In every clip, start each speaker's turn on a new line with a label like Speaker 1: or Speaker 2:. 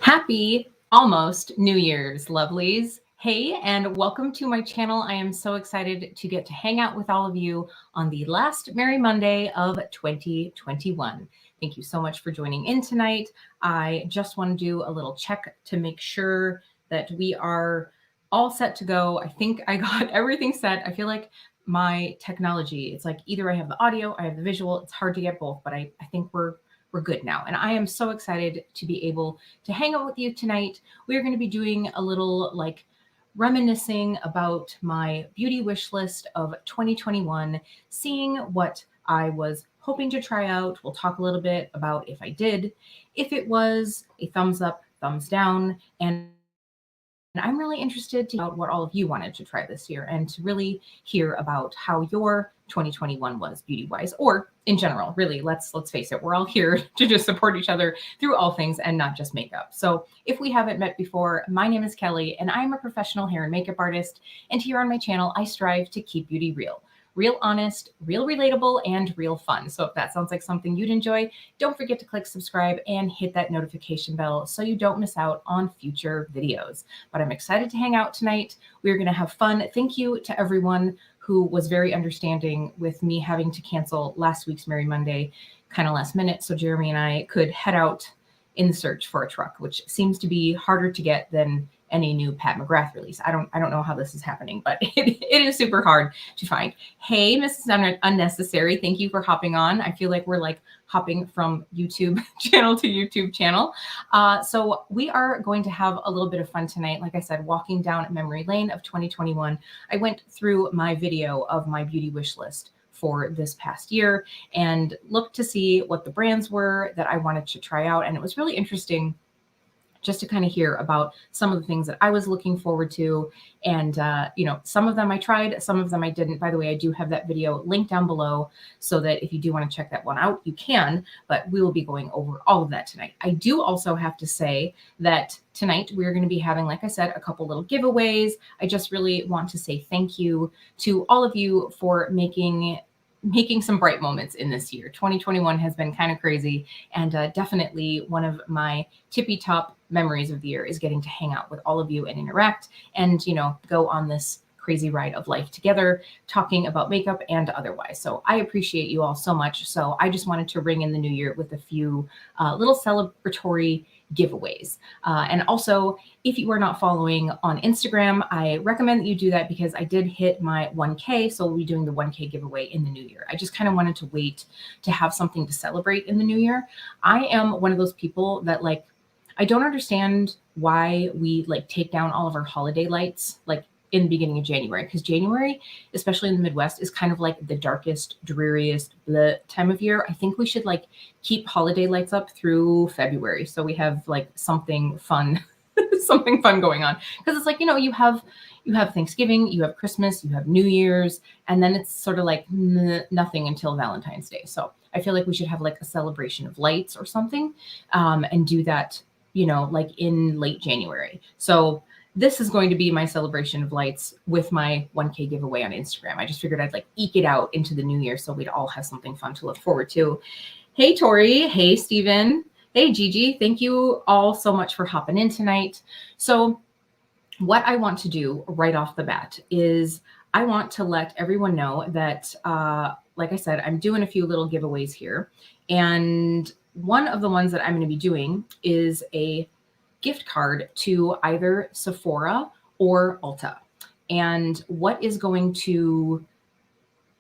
Speaker 1: Happy almost New Year's, lovelies. Hey, and welcome to my channel. I am so excited to get to hang out with all of you on the last Merry Monday of 2021. Thank you so much for joining in tonight. I just want to do a little check to make sure that we are all set to go. I think I got everything set. I feel like my technology, it's like either I have the audio, I have the visual. It's hard to get both, but I think we're good now. And I am so excited to be able to hang out with you tonight. We are going to be doing a little reminiscing about my beauty wish list of 2021, seeing what I was hoping to try out. We'll talk a little bit about if I did, if it was a thumbs up, thumbs down, and I'm really interested to know what all of you wanted to try this year and to really hear about how your 2021 was beauty-wise, or in general. Really, let's face it, we're all here to just support each other through all things and not just makeup. So if we haven't met before, my name is Kelly and I'm a professional hair and makeup artist. And here on my channel, I strive to keep beauty real. Real honest, real relatable, and real fun. So if that sounds like something you'd enjoy, don't forget to click subscribe and hit that notification bell so you don't miss out on future videos. But I'm excited to hang out tonight. We're going to have fun. Thank you to everyone who was very understanding with me having to cancel last week's Merry Monday kind of last minute so Jeremy and I could head out in the search for a truck, which seems to be harder to get than any new Pat McGrath release. I don't know how this is happening, but it is super hard to find. Hey, Mrs. Unnecessary, thank you for hopping on. I feel like we're like hopping from YouTube channel to YouTube channel. So we are going to have a little bit of fun tonight. Like I said, walking down memory lane of 2021. I went through my video of my beauty wish list for this past year and looked to see what the brands were that I wanted to try out. And it was really interesting just to kind of hear about some of the things that I was looking forward to. And, some of them I tried, some of them I didn't. By the way, I do have that video linked down below so that if you do want to check that one out, you can, but we will be going over all of that tonight. I do also have to say that tonight we're going to be having, like I said, a couple little giveaways. I just really want to say thank you to all of you for making some bright moments in this year. 2021 has been kind of crazy, and definitely one of my tippy top memories of the year is getting to hang out with all of you and interact and, go on this crazy ride of life together, talking about makeup and otherwise. So I appreciate you all so much. So I just wanted to ring in the new year with a few little celebratory giveaways. And also, if you are not following on Instagram, I recommend that you do that because I did hit my 1K. So we'll be doing the 1K giveaway in the new year. I just kind of wanted to wait to have something to celebrate in the new year. I am one of those people that I don't understand why we take down all of our holiday lights in the beginning of January, because January, especially in the Midwest, is kind of like the darkest, dreariest time of year. I think we should keep holiday lights up through February so we have something fun, something fun going on. Because it's you have Thanksgiving, you have Christmas, you have New Year's, and then it's sort of nothing until Valentine's Day. So I feel like we should have a celebration of lights or something, and do that, in late January. So this is going to be my celebration of lights with my 1K giveaway on Instagram. I just figured I'd eke it out into the new year so we'd all have something fun to look forward to. Hey, Tori. Hey, Steven. Hey, Gigi. Thank you all so much for hopping in tonight. So what I want to do right off the bat is I want to let everyone know that, like I said, I'm doing a few little giveaways here. And one of the ones that I'm going to be doing is a gift card to either Sephora or Ulta. And what is going to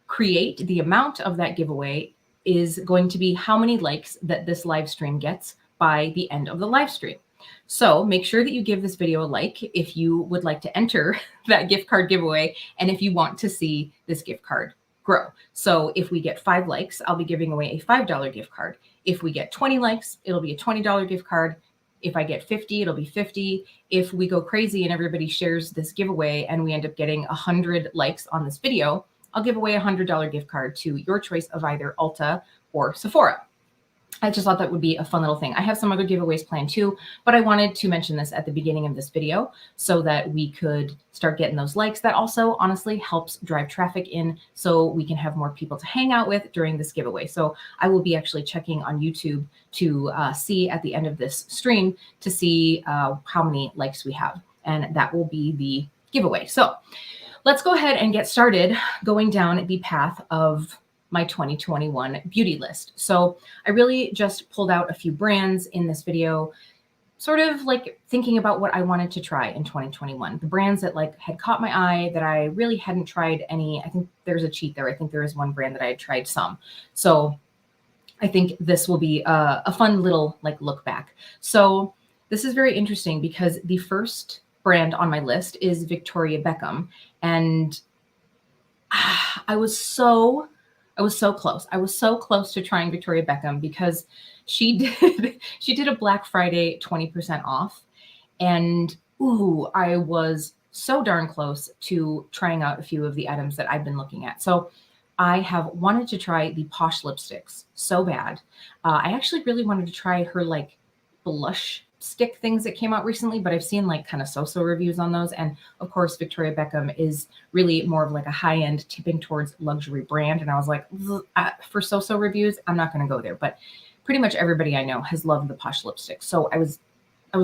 Speaker 1: create the amount of that giveaway is going to be how many likes that this live stream gets by the end of the live stream. So make sure that you give this video a like if you would like to enter that gift card giveaway and if you want to see this gift card grow. So if we get 5 likes, I'll be giving away a $5 gift card. If we get 20 likes, it'll be a $20 gift card. If I get 50, it'll be 50. If we go crazy and everybody shares this giveaway and we end up getting 100 likes on this video, I'll give away a $100 gift card to your choice of either Ulta or Sephora. I just thought that would be a fun little thing. I have some other giveaways planned too, but I wanted to mention this at the beginning of this video so that we could start getting those likes. That also honestly helps drive traffic in so we can have more people to hang out with during this giveaway. So I will be actually checking on YouTube to see at the end of this stream to see how many likes we have. And that will be the giveaway. So let's go ahead and get started going down the path of my 2021 beauty list. So I really just pulled out a few brands in this video, sort of like thinking about what I wanted to try in 2021. The brands that like had caught my eye that I really hadn't tried any. I think there's a cheat there. I think there is one brand that I had tried some. So I think this will be a fun little like look back. So this is very interesting because the first brand on my list is Victoria Beckham. And I was so close. I was so close to trying Victoria Beckham because she did a Black Friday 20% off. And ooh, I was so darn close to trying out a few of the items that I've been looking at. So I have wanted to try the Posh lipsticks so bad. I actually really wanted to try her like blush stick things that came out recently, but I've seen like kind of so-so reviews on those. And of course, Victoria Beckham is really more of like a high-end tipping towards luxury brand. And I was like, for so-so reviews, I'm not going to go there. But pretty much everybody I know has loved the Posh lipstick. So I was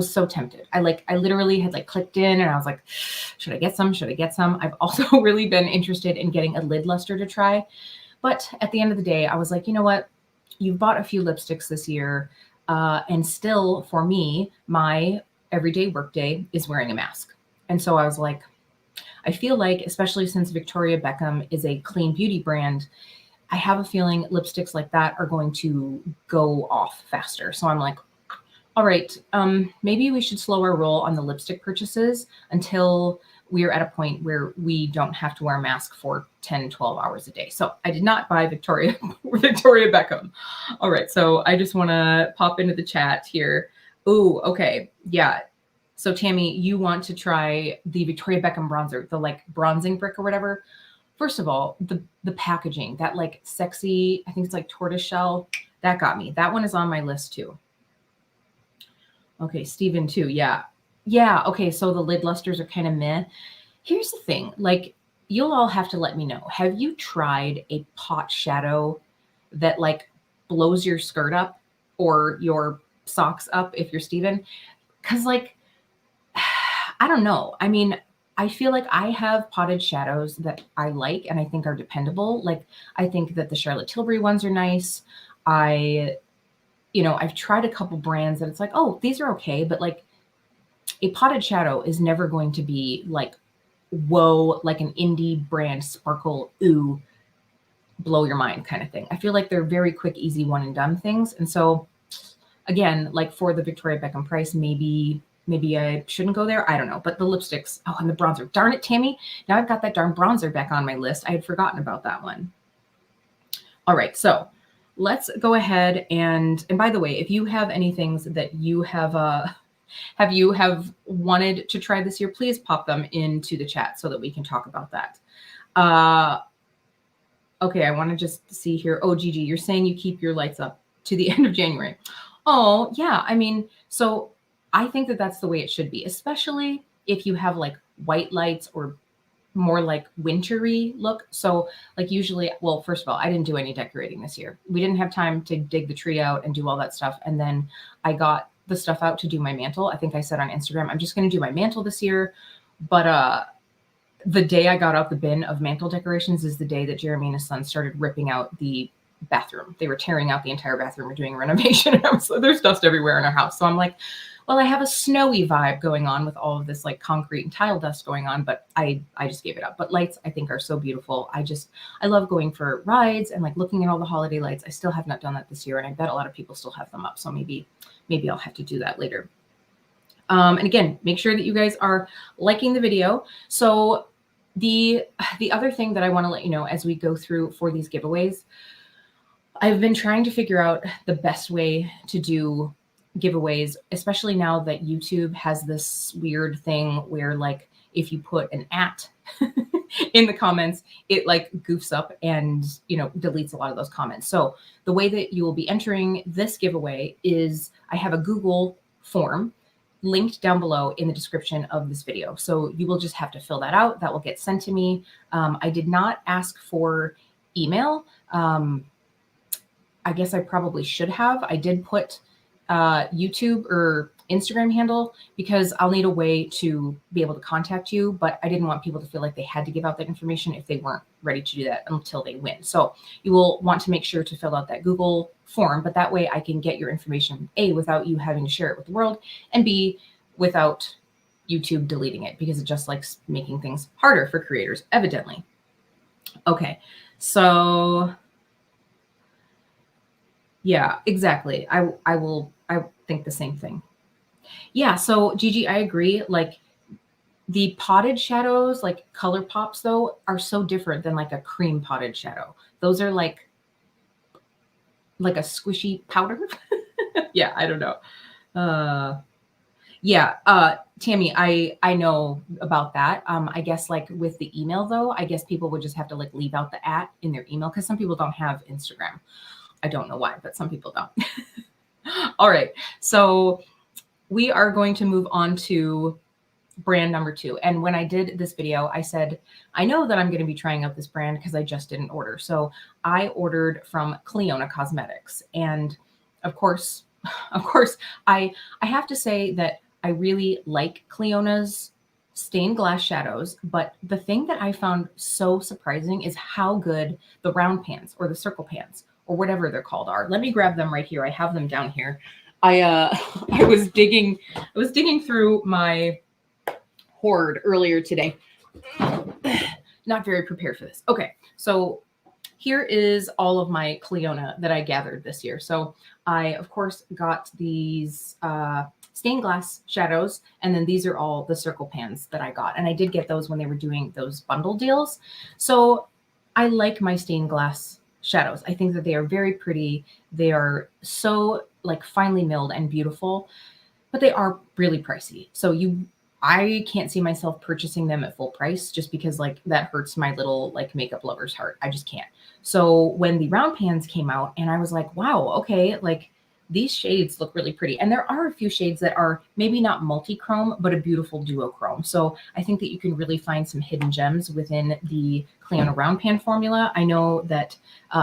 Speaker 1: so tempted. I literally had like clicked in and I was like, should I get some? Should I get some? I've also really been interested in getting a lid luster to try. But at the end of the day, I was like, you know what? You've bought a few lipsticks this year. And still for me, my everyday workday is wearing a mask. And so I was like, I feel like, especially since Victoria Beckham is a clean beauty brand, I have a feeling lipsticks like that are going to go off faster. So I'm like, all right, maybe we should slow our roll on the lipstick purchases until we are at a point where we don't have to wear a mask for 10, 12 hours a day. So I did not buy Victoria Beckham. All right. So I just want to pop into the chat here. Oh, okay. Yeah. So Tammy, you want to try the Victoria Beckham bronzer, the like bronzing brick or whatever. First of all, the packaging, that like sexy, I think it's like tortoiseshell, that got me. That one is on my list too. Okay. Steven too. Yeah. Yeah. Okay. So the lid lusters are kind of meh. Here's the thing. Like, you'll all have to let me know. Have you tried a pot shadow that like blows your skirt up or your socks up if you're Steven? Because like, I don't know. I mean, I feel like I have potted shadows that I like and I think are dependable. Like, I think that the Charlotte Tilbury ones are nice. I've tried a couple brands that it's like, oh, these are okay. But like, a potted shadow is never going to be like, whoa, like an indie brand sparkle, ooh, blow your mind kind of thing. I feel like they're very quick, easy, one and done things. And so again, like for the Victoria Beckham price, maybe I shouldn't go there. I don't know. But the lipsticks, oh, and the bronzer. Darn it, Tammy. Now I've got that darn bronzer back on my list. I had forgotten about that one. All right. So let's go ahead and by the way, if you have any things that you have wanted to try this year, please pop them into the chat so that we can talk about that. Okay, I want to just see here. Oh, Gigi, you're saying you keep your lights up to the end of January. Oh, yeah. I mean, so I think that that's the way it should be, especially if you have like white lights or more like wintry look. So like usually, well, first of all, I didn't do any decorating this year. We didn't have time to dig the tree out and do all that stuff. And then I got the stuff out to do my mantle. I think I said on Instagram, I'm just going to do my mantle this year. But the day I got out the bin of mantle decorations is the day that Jeremy and his son started ripping out the bathroom. They were tearing out the entire bathroom. We're doing a renovation. So there's dust everywhere in our house. So I'm like, well, I have a snowy vibe going on with all of this like concrete and tile dust going on, but I just gave it up. But lights, I think, are so beautiful. I love going for rides and like looking at all the holiday lights. I still have not done that this year, and I bet a lot of people still have them up. So maybe I'll have to do that later. And again, make sure that you guys are liking the video. So the other thing that I want to let you know as we go through for these giveaways, I've been trying to figure out the best way to do giveaways, especially now that YouTube has this weird thing where like if you put an @ in the comments, it like goofs up and, you know, deletes a lot of those comments. So the way that you will be entering this giveaway is I have a Google form linked down below in the description of this video. So you will just have to fill that out. That will get sent to me. I did not ask for email. I guess I probably should have. I did put YouTube or Instagram handle because I'll need a way to be able to contact you, but I didn't want people to feel like they had to give out that information if they weren't ready to do that until they win. So you will want to make sure to fill out that Google form, but that way I can get your information, A, without you having to share it with the world, and B, without YouTube deleting it, because it just likes making things harder for creators, evidently. Okay, so yeah, exactly. I think the same thing. Yeah, so Gigi, I agree. Like the potted shadows, like Color Pops though, are so different than like a cream potted shadow. Those are like a squishy powder. Yeah, I don't know. Yeah, Tammy, I know about that. I guess like with the email though, I guess people would just have to like leave out the @ in their email because some people don't have Instagram. I don't know why, but some people don't. All right, so we are going to move on to brand number 2. And when I did this video, I said, I know that I'm going to be trying out this brand because I just didn't order. So I ordered from Cleona Cosmetics. And of course, I have to say that I really like Cleona's stained glass shadows. But the thing that I found so surprising is how good the round pans or the circle pans or whatever they're called are. Let me grab them right here. I have them down here. I was digging through my hoard earlier today. Not very prepared for this. Okay, so here is all of my Cleona that I gathered this year. So I, of course, got these stained glass shadows, and then these are all the circle pans that I got. And I did get those when they were doing those bundle deals. So I like my stained glass shadows. I think that they are very pretty. They are so like finely milled and beautiful, but they are really pricey. So I can't see myself purchasing them at full price just because like that hurts my little like makeup lover's heart. I just can't. So when the round pans came out and I was like, wow, okay, like these shades look really pretty. And there are a few shades that are maybe not multi-chrome, but a beautiful duochrome. So I think that you can really find some hidden gems within the Cleona round pan formula. I know that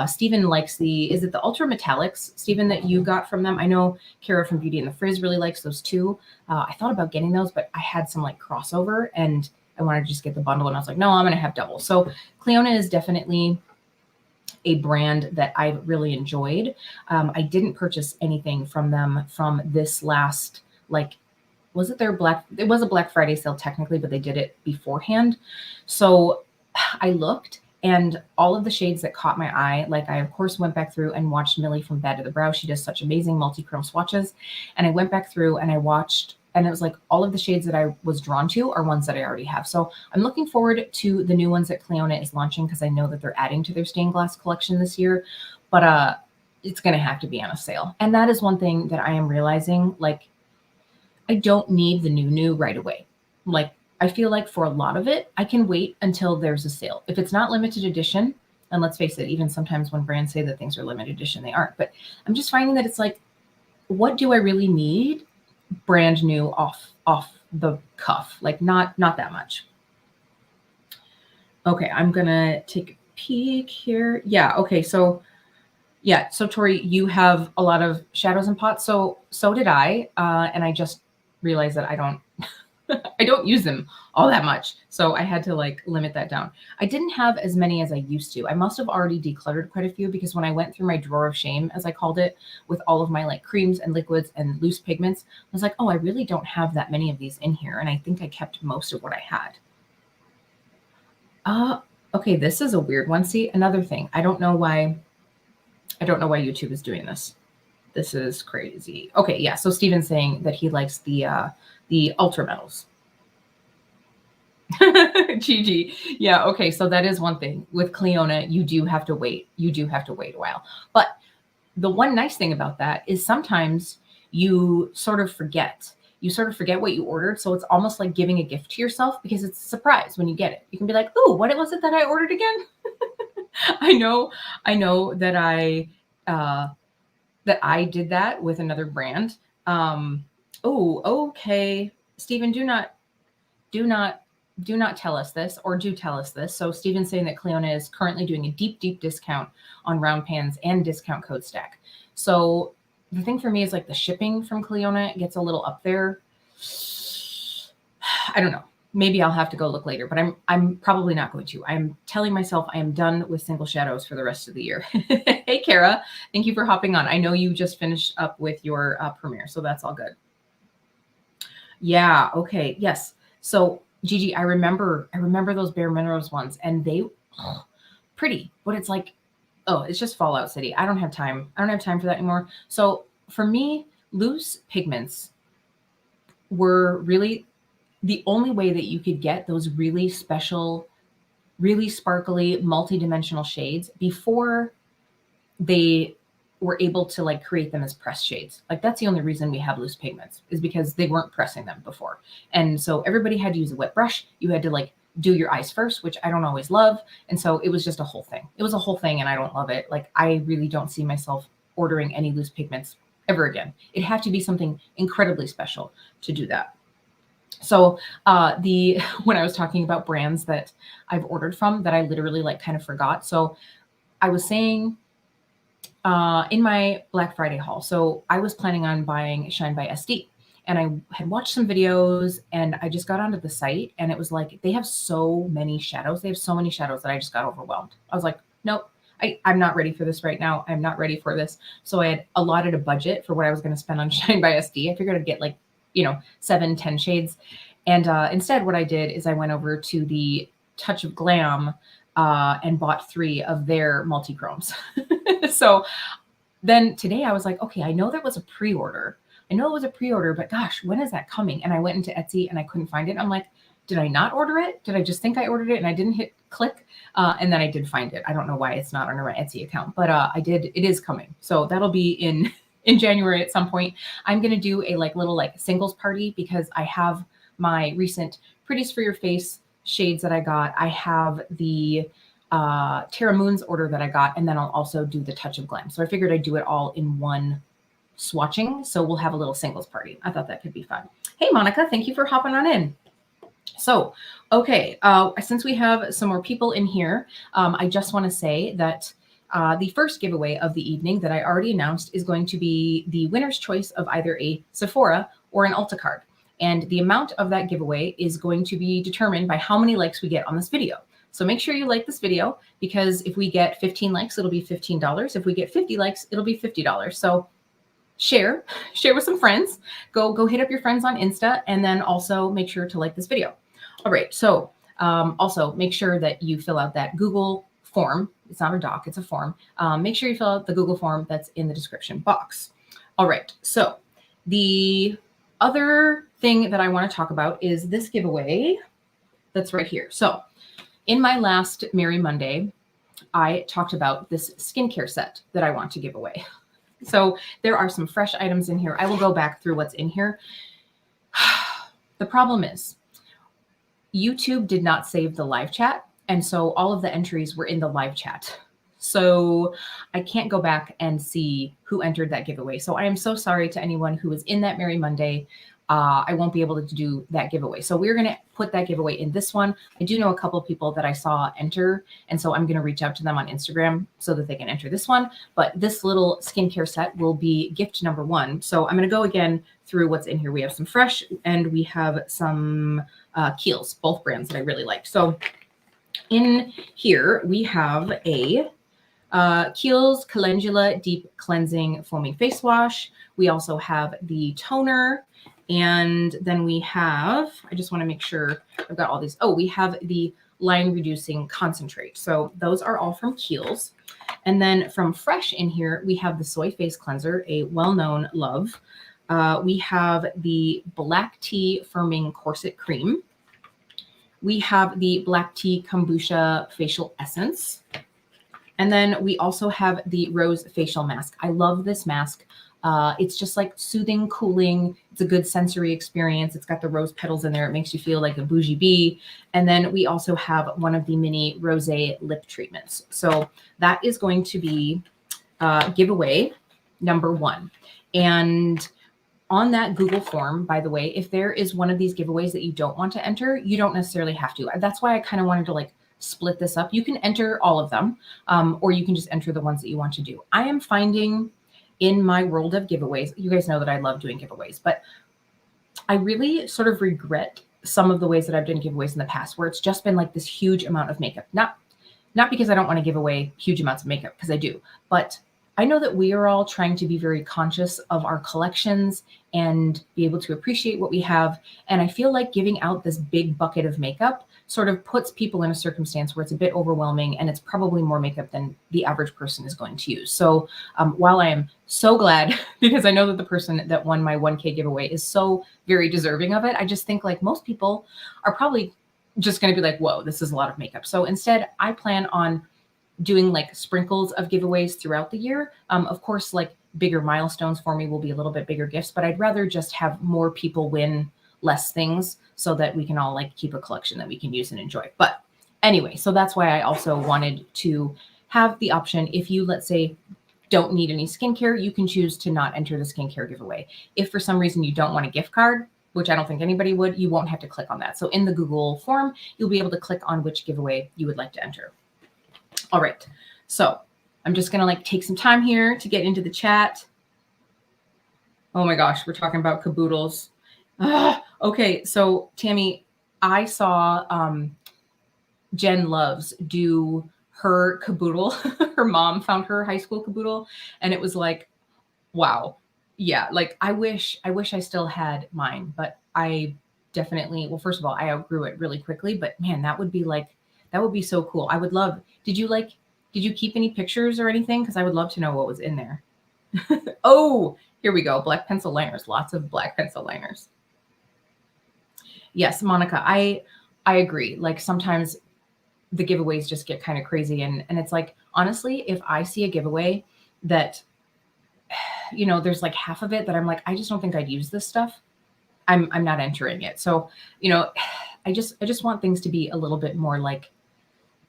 Speaker 1: Stephen likes is it the Ultra Metallics, Stephen, that you got from them? I know Kara from Beauty and the Frizz really likes those too. I thought about getting those, but I had some like crossover and I wanted to just get the bundle. And I was like, no, I'm going to have double. So Cleona is definitely a brand that I've really enjoyed. I didn't purchase anything from them from this last, like, was it their it was a Black Friday sale technically, but they did it beforehand. So I looked and all of the shades that caught my eye, like I of course went back through and watched Millie from Bad to the Brow. She does such amazing multi-chrome swatches. And I went back through and I watched, and it was like all of the shades that I was drawn to are ones that I already have. So I'm looking forward to the new ones that Cleona is launching because I know that they're adding to their stained glass collection this year. But it's going to have to be on a sale. And that is one thing that I am realizing, like, I don't need the new right away. Like, I feel like for a lot of it, I can wait until there's a sale. If it's not limited edition, and let's face it, even sometimes when brands say that things are limited edition, they aren't. But I'm just finding that it's like, what do I really need brand new off the cuff? Like not that much. Okay, I'm gonna take a peek here. Yeah, okay, so yeah, so Tori, you have a lot of shadows and pots. So did I, and I just realized that I don't I don't use them all that much. So I had to like limit that down. I didn't have as many as I used to. I must have already decluttered quite a few because when I went through my drawer of shame, as I called it, with all of my like creams and liquids and loose pigments, I was like, oh, I really don't have that many of these in here. And I think I kept most of what I had. Okay, this is a weird one. See, another thing. I don't know why YouTube is doing this. This is crazy. Okay, yeah. So Steven's saying that he likes the ultra metals. Gigi. Yeah, okay. So that is one thing. With Cleona, you do have to wait. You do have to wait a while. But the one nice thing about that is sometimes you sort of forget you sort of forget what you ordered. So it's almost like giving a gift to yourself because it's a surprise when you get it. You can be like, oh, what was it that I ordered again? I know that I did that with another brand. Oh, okay. Stephen, do not tell us this, or do tell us this. So Stephen's saying that Cleona is currently doing a deep discount on round pans and discount code stack. So the thing for me is like the shipping from Cleona gets a little up there. I don't know. Maybe I'll have to go look later, but I'm probably not going to. I'm telling myself I am done with single shadows for the rest of the year. Hey, Kara, thank you for hopping on. I know you just finished up with your premiere, so that's all good. Yeah. Okay. Yes. So Gigi, I remember those Bare Minerals ones, and they pretty, but it's like, oh, it's just Fallout City. I don't have time for that anymore. So for me, loose pigments were really the only way that you could get those really special, really sparkly, multi-dimensional shades before they were able to like create them as pressed shades. Like that's the only reason we have loose pigments, is because they weren't pressing them before. And so everybody had to use a wet brush. You had to like do your eyes first, which I don't always love. And so it was just a whole thing. It was a whole thing, and I don't love it. Like I really don't see myself ordering any loose pigments ever again. It had to be something incredibly special to do that. So when I was talking about brands that I've ordered from that I literally like kind of forgot. So I was saying in my Black Friday haul, so I was planning on buying Shine by SD, and I had watched some videos, and I just got onto the site, and it was like, they have so many shadows. They have so many shadows that I just got overwhelmed. I was like, nope, I'm not ready for this right now. I'm not ready for this. So I had allotted a budget for what I was going to spend on Shine by SD. I figured I'd get like, 7-10 shades. And instead what I did is I went over to the Touch of Glam and bought 3 of their multi-chromes. So then today I was like, okay, I know that was a pre-order. But gosh, when is that coming? And I went into Etsy and I couldn't find it. I'm like, did I not order it? Did I just think I ordered it and I didn't hit click? And then I did find it. I don't know why it's not under my Etsy account, but I did. It is coming. So that'll be in January at some point. I'm going to do a little singles party because I have my recent Pretties for Your Face shades that I got. I have the Terra Moons order that I got, and then I'll also do the Touch of Glam. So I figured I'd do it all in one swatching. So we'll have a little singles party. I thought that could be fun. Hey, Monica, thank you for hopping on in. So, okay, since we have some more people in here, I just want to say that the first giveaway of the evening that I already announced is going to be the winner's choice of either a Sephora or an Ulta card. And the amount of that giveaway is going to be determined by how many likes we get on this video. So make sure you like this video, because if we get 15 likes, it'll be $15. If we get 50 likes, it'll be $50. So share with some friends. Go hit up your friends on Insta, and then also make sure to like this video. All right. So also make sure that you fill out that Google form. It's not a doc, it's a form. Make sure you fill out the Google form that's in the description box. All right. So the other thing that I want to talk about is this giveaway that's right here. So in my last Merry Monday, I talked about this skincare set that I want to give away. So there are some fresh items in here. I will go back through what's in here. The problem is YouTube did not save the live chat. And so all of the entries were in the live chat. So I can't go back and see who entered that giveaway. So I am so sorry to anyone who was in that Merry Monday. I won't be able to do that giveaway. So we're going to put that giveaway in this one. I do know a couple of people that I saw enter, and so I'm going to reach out to them on Instagram so that they can enter this one. But this little skincare set will be gift number 1. So I'm going to go again through what's in here. We have some fresh, and we have some Kiehl's, both brands that I really like. So in here we have a Kiehl's Calendula Deep Cleansing Foaming Face Wash. We also have the toner. And then we have, I just want to make sure I've got all these. Oh, we have the line reducing concentrate. So those are all from Kiehl's. And then from Fresh in here, we have the soy face cleanser, a well-known love. We have the black tea firming corset cream. We have the black tea kombucha facial essence. And then we also have the rose facial mask. I love this mask. It's just like soothing, cooling. It's a good sensory experience. It's got the rose petals in there. It makes you feel like a bougie bee. And then we also have one of the mini rosé lip treatments. So that is going to be giveaway number 1. And on that Google form, by the way, if there is one of these giveaways that you don't want to enter, you don't necessarily have to. That's why I kind of wanted to like split this up. You can enter all of them, or you can just enter the ones that you want to do. I am finding in my world of giveaways, you guys know that I love doing giveaways, but I really sort of regret some of the ways that I've done giveaways in the past, where it's just been like this huge amount of makeup. Not because I don't want to give away huge amounts of makeup, because I do, but I know that we are all trying to be very conscious of our collections and be able to appreciate what we have. And I feel like giving out this big bucket of makeup sort of puts people in a circumstance where it's a bit overwhelming, and it's probably more makeup than the average person is going to use. So while I am so glad, because I know that the person that won my 1K giveaway is so very deserving of it, I just think like most people are probably just going to be like, whoa, this is a lot of makeup. So instead, I plan on doing like sprinkles of giveaways throughout the year. Of course, like bigger milestones for me will be a little bit bigger gifts, but I'd rather just have more people win less things so that we can all like keep a collection that we can use and enjoy. But anyway, so that's why I also wanted to have the option. If you, let's say, don't need any skincare, you can choose to not enter the skincare giveaway. If for some reason you don't want a gift card, which I don't think anybody would, you won't have to click on that. So in the Google form, you'll be able to click on which giveaway you would like to enter. All right, so I'm just gonna like take some time here to get into the chat. Oh my gosh, we're talking about caboodles. Okay, so Tammy, I saw Jen Loves do her caboodle. Her mom found her high school caboodle, and it was like, wow. Yeah, like I wish I still had mine, but I definitely, well, first of all, I outgrew it really quickly, but man, that would be so cool. I would love, did you keep any pictures or anything? Because I would love to know what was in there. Oh, here we go. Black pencil liners, lots of black pencil liners. Yes, Monica, I agree. Like sometimes the giveaways just get kind of crazy. And it's like, honestly, if I see a giveaway that, you know, there's like half of it that I'm like, I just don't think I'd use this stuff, I'm not entering it. So, you know, I just want things to be a little bit more like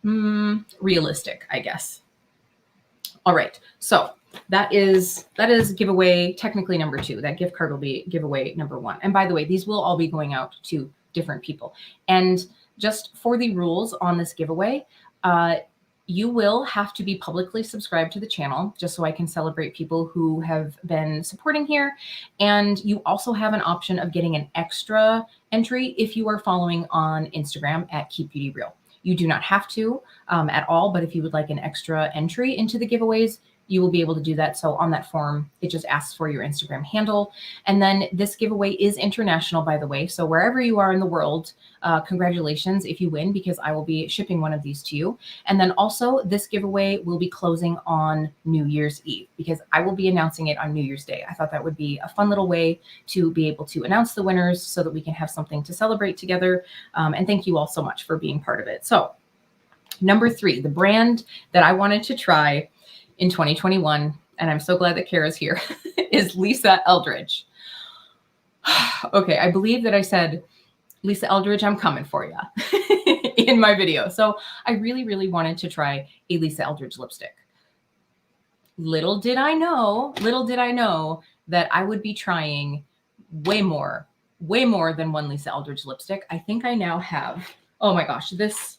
Speaker 1: realistic, I guess. All right. So that is giveaway technically number 2. That gift card will be giveaway number 1. And by the way, these will all be going out to different people. And just for the rules on this giveaway, you will have to be publicly subscribed to the channel just so I can celebrate people who have been supporting here. And you also have an option of getting an extra entry if you are following on Instagram at KEEPBEAUTYREAL. You do not have to at all, but if you would like an extra entry into the giveaways, you will be able to do that. So on that form, it just asks for your Instagram handle. And then this giveaway is international, by the way. So wherever you are in the world, congratulations if you win, because I will be shipping one of these to you. And then also this giveaway will be closing on New Year's Eve, because I will be announcing it on New Year's Day. I thought that would be a fun little way to be able to announce the winners so that we can have something to celebrate together. And thank you all so much for being part of it. So number 3, the brand that I wanted to try in 2021, and I'm so glad that Kara's here, is Lisa Eldridge. Okay, I believe that I said, Lisa Eldridge, I'm coming for you in my video. So I really, really wanted to try a Lisa Eldridge lipstick. Little did I know that I would be trying way more than one Lisa Eldridge lipstick. I think I now have, oh my gosh, this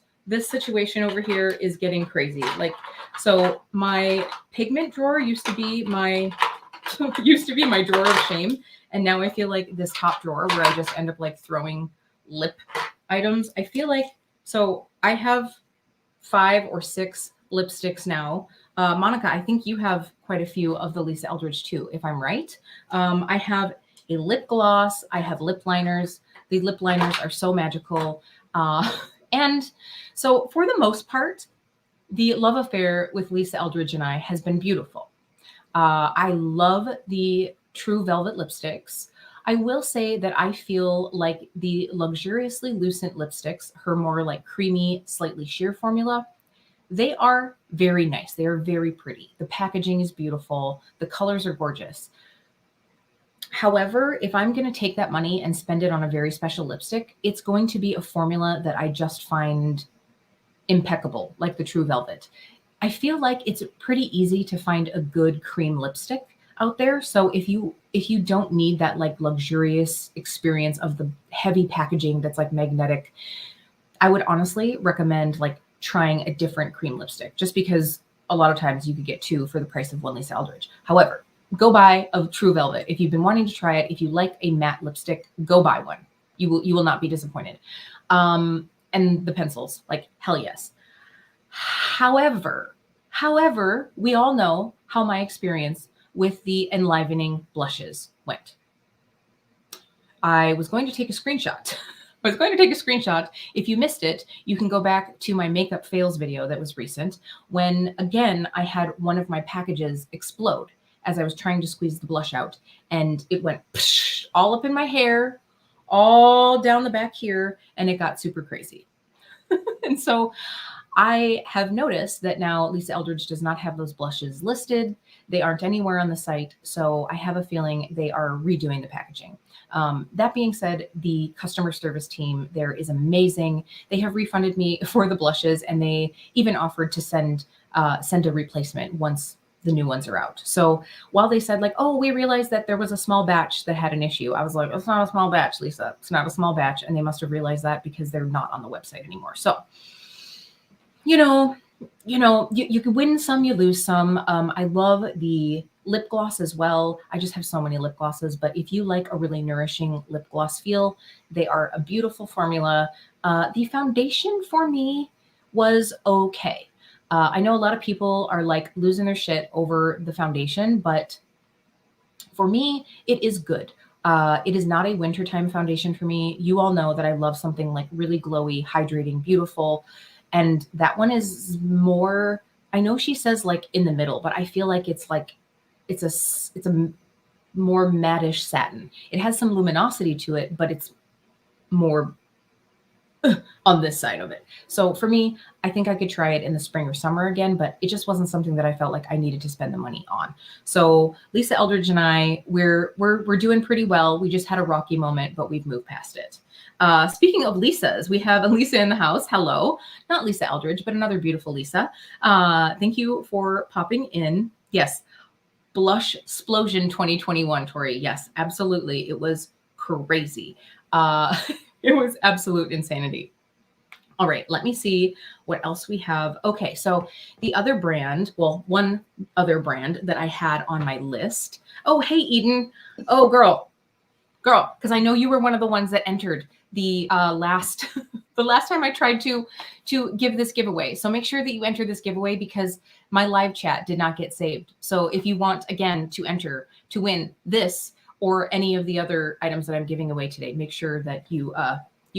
Speaker 1: situation over here is getting crazy. Like, so my pigment drawer used to be my drawer of shame. And now I feel like this top drawer where I just end up like throwing lip items. I feel like, so I have 5 or 6 lipsticks now. Monica, I think you have quite a few of the Lisa Eldridge too, if I'm right. I have a lip gloss. I have lip liners. The lip liners are so magical. And so for the most part, the love affair with Lisa Eldridge and I has been beautiful. I love the True Velvet lipsticks. I will say that I feel like the Luxuriously Lucent lipsticks, her more like creamy, slightly sheer formula, they are very nice. They are very pretty. The packaging is beautiful. The colors are gorgeous. However, if I'm going to take that money and spend it on a very special lipstick, it's going to be a formula that I just find impeccable, like the True Velvet. I feel like it's pretty easy to find a good cream lipstick out there. So if you don't need that like luxurious experience of the heavy packaging that's like magnetic, I would honestly recommend like trying a different cream lipstick, just because a lot of times you could get two for the price of one Lisa Eldridge. However, go buy a True Velvet. If you've been wanting to try it, if you like a matte lipstick, go buy one. You will not be disappointed. And the pencils, like hell yes. However, we all know how my experience with the enlivening blushes went. I was going to take a screenshot. If you missed it, you can go back to my makeup fails video that was recent, when again, I had one of my packages explode as I was trying to squeeze the blush out, and it went psh, all up in my hair, all down the back here, and it got super crazy. And so I have noticed that now Lisa Eldridge does not have those blushes listed. They aren't anywhere on the site. So I have a feeling they are redoing the packaging. That being said, the customer service team there is amazing. They have refunded me for the blushes, and they even offered to send a replacement once the new ones are out. So while they said like, oh, we realized that there was a small batch that had an issue, I was like, it's not a small batch, Lisa. It's not a small batch. And they must have realized that because they're not on the website anymore. So, you can win some, you lose some. I love the lip gloss as well. I just have so many lip glosses, but if you like a really nourishing lip gloss feel, they are a beautiful formula. The foundation for me was okay. I know a lot of people are like losing their shit over the foundation, but for me, it is good. It is not a wintertime foundation for me. You all know that I love something like really glowy, hydrating, beautiful. And that one is more, I know she says like in the middle, but I feel like it's a more mattish satin. It has some luminosity to it, but it's more on this side of it. So for me, I think I could try it in the spring or summer again, but it just wasn't something that I felt like I needed to spend the money on. So Lisa Eldridge and I, we're doing pretty well. We just had a rocky moment, but we've moved past it. Speaking of Lisas, we have Elisa in the house. Hello, not Lisa Eldridge, but another beautiful Lisa. Thank you for popping in. Yes, Blush Explosion 2021, Tori. Yes, absolutely. It was crazy. It was absolute insanity. All right, let me see what else we have. Okay, so the other brand, well, one other brand that I had on my list. Oh, hey, Eden. Oh, girl, because I know you were one of the ones that entered the last the last time I tried to give this giveaway. So make sure that you enter this giveaway because my live chat did not get saved. So if you want again to enter to win this or any of the other items that I'm giving away today, make sure that you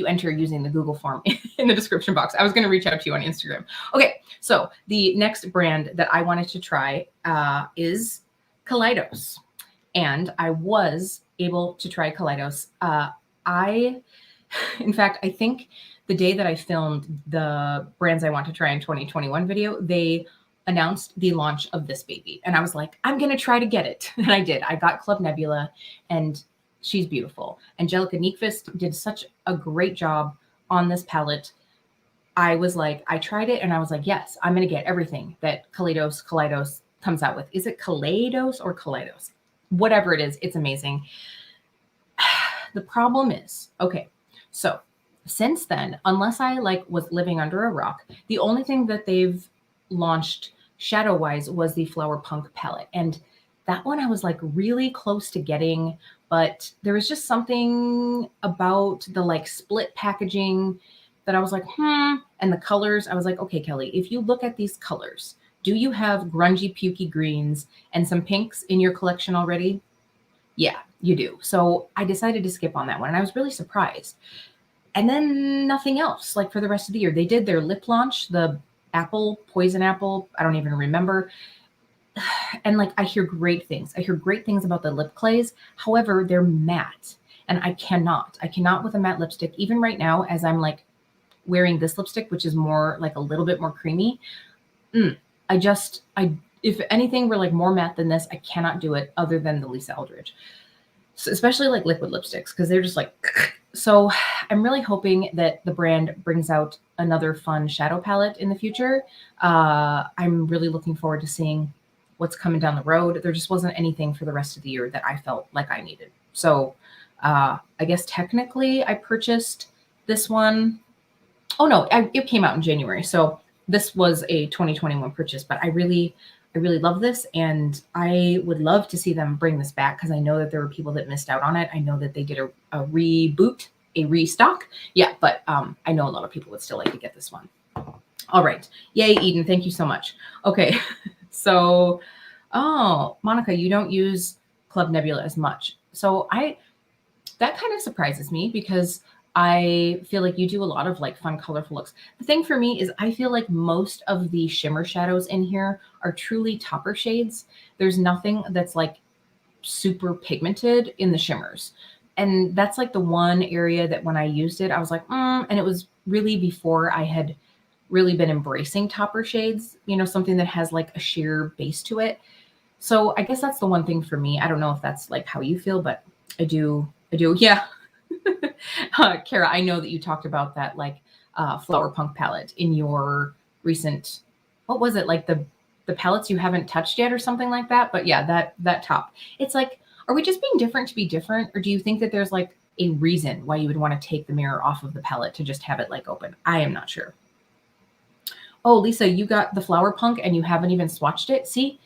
Speaker 1: enter using the Google form in the description box. I was going to reach out to you on Instagram. Okay, so the next brand that I wanted to try is Collidos. And I was able to try Collidos. In fact, I think the day that I filmed the brands I want to try in 2021 video, they announced the launch of this baby. And I was like, I'm going to try to get it. And I did. I got Club Nebula, and she's beautiful. Angelica Nyqvist did such a great job on this palette. I was like, I tried it and I was like, yes, I'm going to get everything that Collidos comes out with. Is it Collidos or Collidos? Whatever it is, it's amazing. The problem is, okay, so since then, unless I like was living under a rock, the only thing that they've launched shadow wise was the Flower Punk palette. And that one I was like really close to getting, but there was just something about the like split packaging that I was like, and the colors, I was like, okay, Kelly, if you look at these colors, do you have grungy, pukey greens and some pinks in your collection already? Yeah, you do. So I decided to skip on that one, and I was really surprised. And then nothing else, like for the rest of the year. They did their lip launch, the poison apple, I don't even remember. And like, I hear great things. I hear great things about the lip clays. However, they're matte, and I cannot with a matte lipstick, even right now, as I'm like wearing this lipstick, which is more like a little bit more creamy. If anything were like more matte than this, I cannot do it other than the Lisa Eldridge. especially like liquid lipsticks, because they're just like, so I'm really hoping that the brand brings out another fun shadow palette in the future. I'm really looking forward to seeing what's coming down the road. There just wasn't anything for the rest of the year that I felt like I needed. So I guess technically I purchased this one. Oh no, it came out in January. So this was a 2021 purchase, but I really love this, and I would love to see them bring this back, because I know that there were people that missed out on it. I know that they did a reboot, a restock. Yeah, but I know a lot of people would still like to get this one. All right. Yay, Eden. Thank you so much. Okay. So, oh, Monica, you don't use Club Nebula as much. So that kind of surprises me, because I feel like you do a lot of like fun, colorful looks. The thing for me is I feel like most of the shimmer shadows in here are truly topper shades. There's nothing that's like super pigmented in the shimmers. And that's like the one area that when I used it, I was like, and it was really before I had really been embracing topper shades, you know, something that has like a sheer base to it. So I guess that's the one thing for me. I don't know if that's like how you feel, but I do. Yeah. Kara, I know that you talked about that like Flower Punk palette in your recent, what was it, like the palettes you haven't touched yet or something like that? But yeah, that top. It's like, are we just being different to be different? Or do you think that there's like a reason why you would want to take the mirror off of the palette to just have it like open? I am not sure. Oh, Lisa, you got the Flower Punk and you haven't even swatched it. See,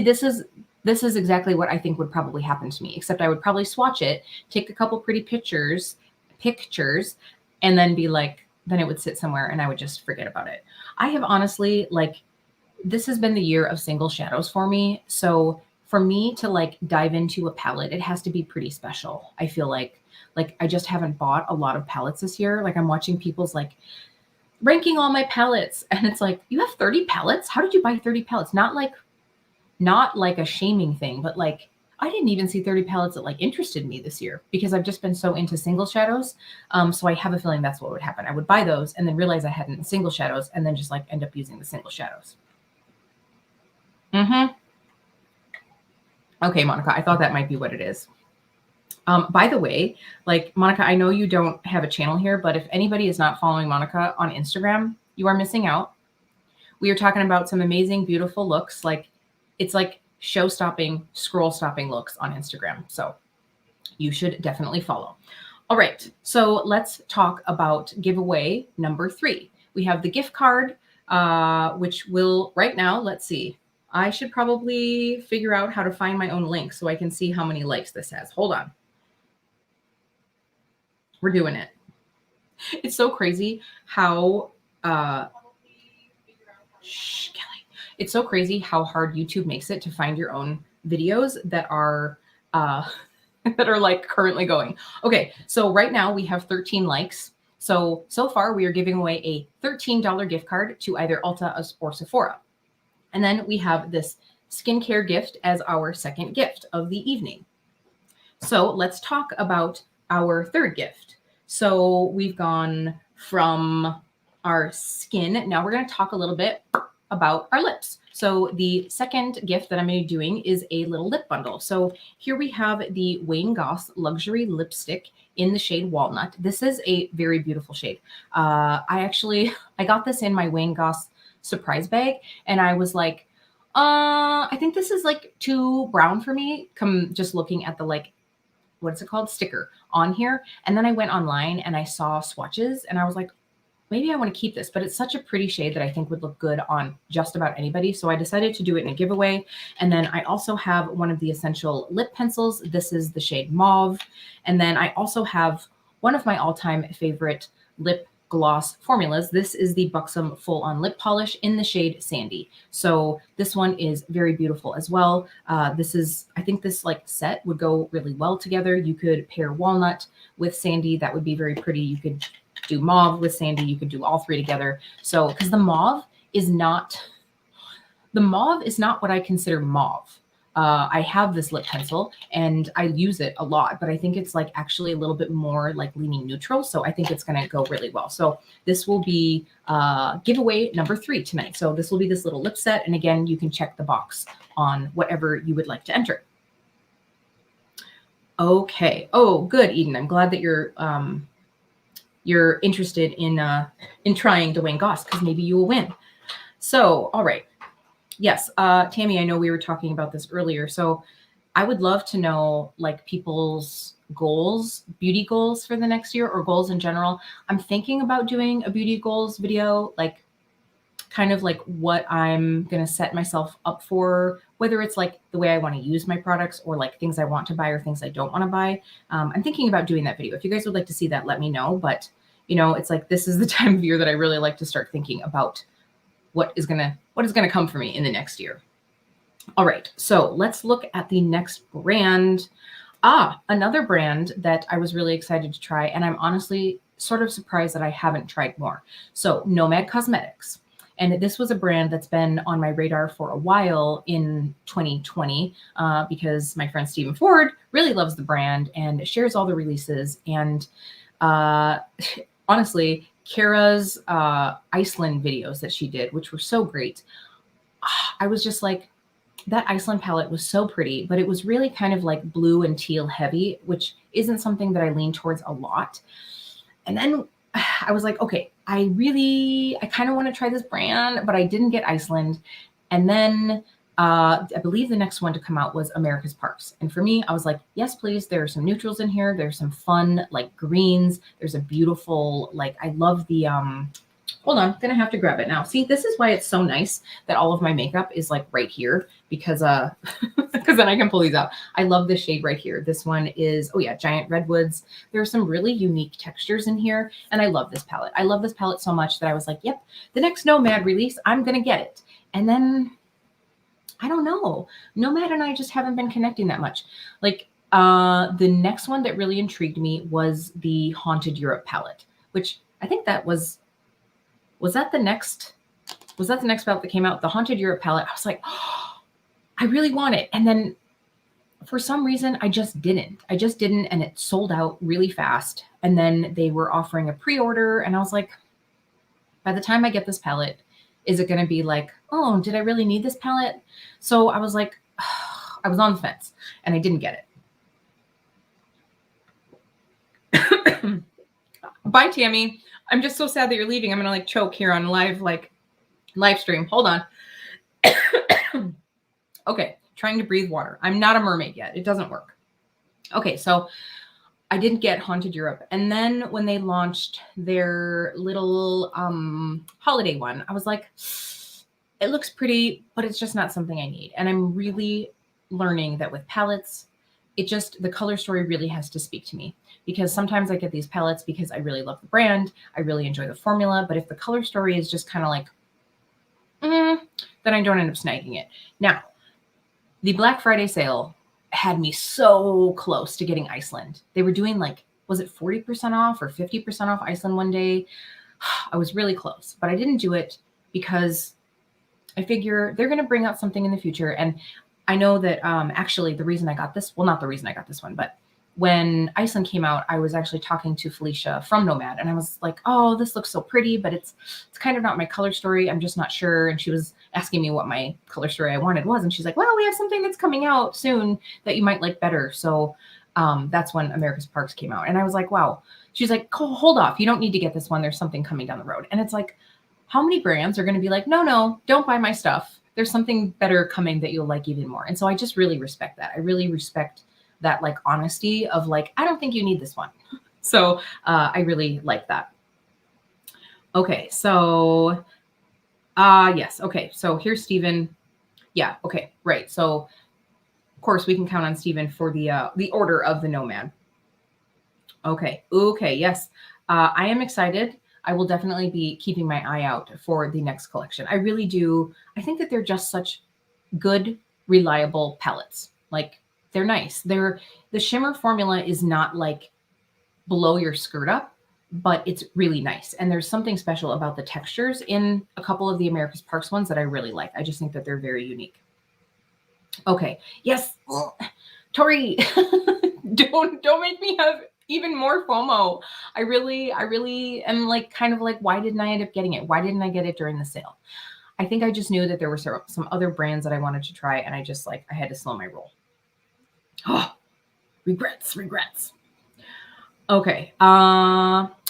Speaker 1: this is exactly what I think would probably happen to me, except I would probably swatch it, take a couple pretty pictures, and then be like, then it would sit somewhere and I would just forget about it. I have honestly, like, this has been the year of single shadows for me. So for me to like dive into a palette, it has to be pretty special. I feel like I just haven't bought a lot of palettes this year. Like I'm watching people's like ranking all my palettes, and it's like, you have 30 palettes? How did you buy 30 palettes? Not like a shaming thing, but like I didn't even see 30 palettes that like interested me this year, because I've just been so into single shadows. So I have a feeling that's what would happen. I would buy those and then realize I hadn't single shadows, and then just like end up using the single shadows. Okay, Monica, I thought that might be what it is. By the way, like Monica, I know you don't have a channel here, but if anybody is not following Monica on Instagram, you are missing out. We are talking about some amazing, beautiful looks. Like it's like show-stopping, scroll-stopping looks on Instagram. So you should definitely follow. All right, so let's talk about giveaway number 3. We have the gift card, which will right now, let's see. I should probably figure out how to find my own link so I can see how many likes this has. Hold on. We're doing it. It's so crazy how Kelly. It's so crazy how hard YouTube makes it to find your own videos that are that are like currently going. Okay, so right now we have 13 likes. So far we are giving away a $13 gift card to either Ulta or Sephora. And then we have this skincare gift as our second gift of the evening. So let's talk about our third gift. So we've gone from our skin. Now we're going to talk a little bit about our lips. So the second gift that I'm going to be doing is a little lip bundle. So here we have the Wayne Goss Luxury Lipstick in the shade Walnut. This is a very beautiful shade. I got this in my Wayne Goss surprise bag, and I was like, I think this is like too brown for me. Just looking at the like, what's it called? Sticker on here. And then I went online and I saw swatches and I was like, maybe I want to keep this, but it's such a pretty shade that I think would look good on just about anybody. So I decided to do it in a giveaway. And then I also have one of the Essential lip pencils. This is the shade Mauve. And then I also have one of my all-time favorite lip gloss formulas. This is the Buxom Full On Lip Polish in the shade Sandy. So this one is very beautiful as well. I think this like set would go really well together. You could pair Walnut with Sandy. That would be very pretty. You could do Mauve with Sandy. You could do all three together. So, because the mauve is not what I consider mauve. I have this lip pencil and I use it a lot, but I think it's like actually a little bit more like leaning neutral. So I think it's going to go really well. So this will be giveaway number 3 tonight. So this will be this little lip set. And again, you can check the box on whatever you would like to enter. Okay. Oh, good, Eden. I'm glad that you're interested in trying Dwayne Goss, because maybe you will win. So, all right. Yes, Tammy, I know we were talking about this earlier. So I would love to know like people's goals, beauty goals for the next year, or goals in general. I'm thinking about doing a beauty goals video, like kind of like what I'm going to set myself up for, whether it's like the way I want to use my products or like things I want to buy or things I don't want to buy. I'm thinking about doing that video. If you guys would like to see that, let me know. But, you know, it's like this is the time of year that I really like to start thinking about what is going to come for me in the next year. All right, so let's look at the next brand. Another brand that I was really excited to try, and I'm honestly sort of surprised that I haven't tried more. So Nomad Cosmetics. And this was a brand that's been on my radar for a while in 2020 because my friend Stephen Ford really loves the brand and shares all the releases. And honestly, Kara's Iceland videos that she did, which were so great, I was just like, that Iceland palette was so pretty, but it was really kind of like blue and teal heavy, which isn't something that I lean towards a lot. And then I was like, okay, I kind of want to try this brand, but I didn't get Iceland. And then I believe the next one to come out was America's Parks. And for me, I was like, yes, please. There are some neutrals in here. There's some fun like greens. There's a beautiful, like, I love the, hold on, I'm going to have to grab it now. See, this is why it's so nice that all of my makeup is like right here because because then I can pull these out. I love this shade right here. This one is, oh yeah, Giant Redwoods. There are some really unique textures in here. And I love this palette. I love this palette so much that I was like, yep, the next Nomad release, I'm going to get it. And then I don't know. Nomad and I just haven't been connecting that much. Like the next one that really intrigued me was the Haunted Europe palette, which I think that was that the next palette that came out? The Haunted Europe palette. I was like, oh, I really want it. And then for some reason, I just didn't. And it sold out really fast. And then they were offering a pre-order. And I was like, by the time I get this palette, is it going to be like, oh, did I really need this palette? So I was like, oh, I was on the fence and I didn't get it. Bye, Tammy. I'm just so sad that you're leaving. I'm going to like choke here on live stream. Hold on. Okay. Trying to breathe water. I'm not a mermaid yet. It doesn't work. Okay. So I didn't get Haunted Europe. And then when they launched their little holiday one, I was like, it looks pretty, but it's just not something I need. And I'm really learning that with palettes, the color story really has to speak to me, because sometimes I get these palettes because I really love the brand. I really enjoy the formula. But if the color story is just kind of like, then I don't end up snagging it. Now, the Black Friday sale had me so close to getting Iceland. They were doing like, was it 40% off or 50% off Iceland one day? I was really close, but I didn't do it because I figure they're going to bring out something in the future. And I know that actually the reason I got this, well, not the reason I got this one, but when Iceland came out, I was actually talking to Felicia from Nomad, and I was like, oh, this looks so pretty, but it's kind of not my color story. I'm just not sure. And she was asking me what my color story I wanted was. And she's like, well, we have something that's coming out soon that you might like better. So that's when America's Parks came out. And I was like, wow. She's like, hold off. You don't need to get this one. There's something coming down the road. And it's like, how many brands are going to be like, no, don't buy my stuff. There's something better coming that you'll like even more. And so I just really respect that. I really respect that like honesty of like, I don't think you need this one. So I really like that. Okay. So yes. Okay. So here's Steven. Yeah. Okay. Right. So of course we can count on Steven for the order of the Nomad. Okay. Okay. Yes. I am excited. I will definitely be keeping my eye out for the next collection. I really do. I think that they're just such good, reliable palettes. Like, they're nice. The shimmer formula is not like blow your skirt up, but it's really nice. And there's something special about the textures in a couple of the America's Parks ones that I really like. I just think that they're very unique. Okay. Yes. Tori, don't make me have even more FOMO. I really am like, kind of like, why didn't I end up getting it? Why didn't I get it during the sale? I think I just knew that there were some other brands that I wanted to try, and I just like, I had to slow my roll. Oh, Regrets. Okay.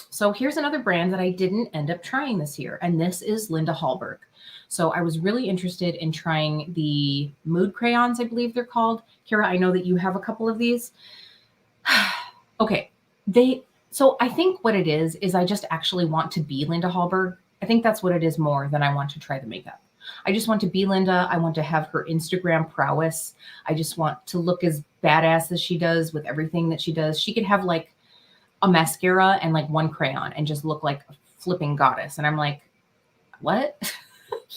Speaker 1: So here's another brand that I didn't end up trying this year, and this is Linda Hallberg. So I was really interested in trying the mood crayons, I believe they're called. Kira, I know that you have a couple of these. Okay. So I think what it is I just actually want to be Linda Hallberg. I think that's what it is more than I want to try the makeup. I just want to be Linda. I want to have her Instagram prowess. I just want to look as badass as she does with everything that she does. She could have like a mascara and like one crayon and just look like a flipping goddess. And I'm like, what?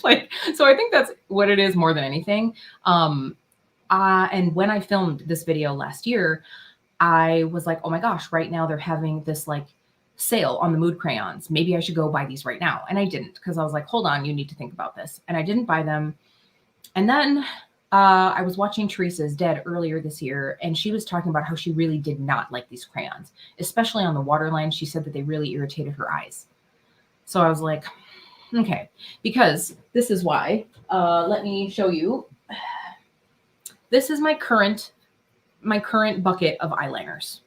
Speaker 1: Like, so I think that's what it is more than anything. And when I filmed this video last year, I was like, oh my gosh, right now they're having this like sale on the mood crayons. Maybe I should go buy these right now. And I didn't, because I was like, hold on, you need to think about this. And I didn't buy them. And then I was watching Teresa's Dead earlier this year, and she was talking about how she really did not like these crayons, especially on the waterline. She said that they really irritated her eyes. So I was like, okay, because this is why. Let me show you. This is my current bucket of eyeliners.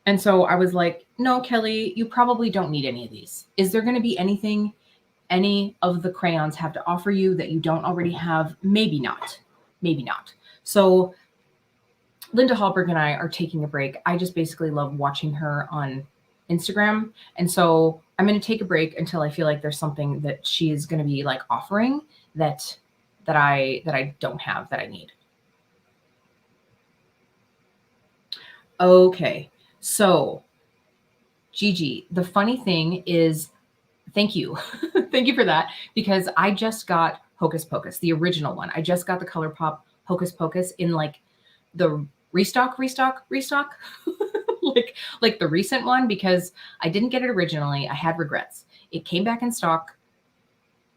Speaker 1: And so I was like, no, Kelly, you probably don't need any of these. Is there going to be anything any of the crayons have to offer you that you don't already have? Maybe not. Maybe not. So Linda Hallberg and I are taking a break. I just basically love watching her on Instagram. And so I'm going to take a break until I feel like there's something that she is going to be like offering that I don't have that I need. Okay. So Gigi, the funny thing is, thank you. Thank you for that, because I just got Hocus Pocus, the original one. I just got the ColourPop Hocus Pocus in like the restock, like the recent one, because I didn't get it originally. I had regrets. It came back in stock.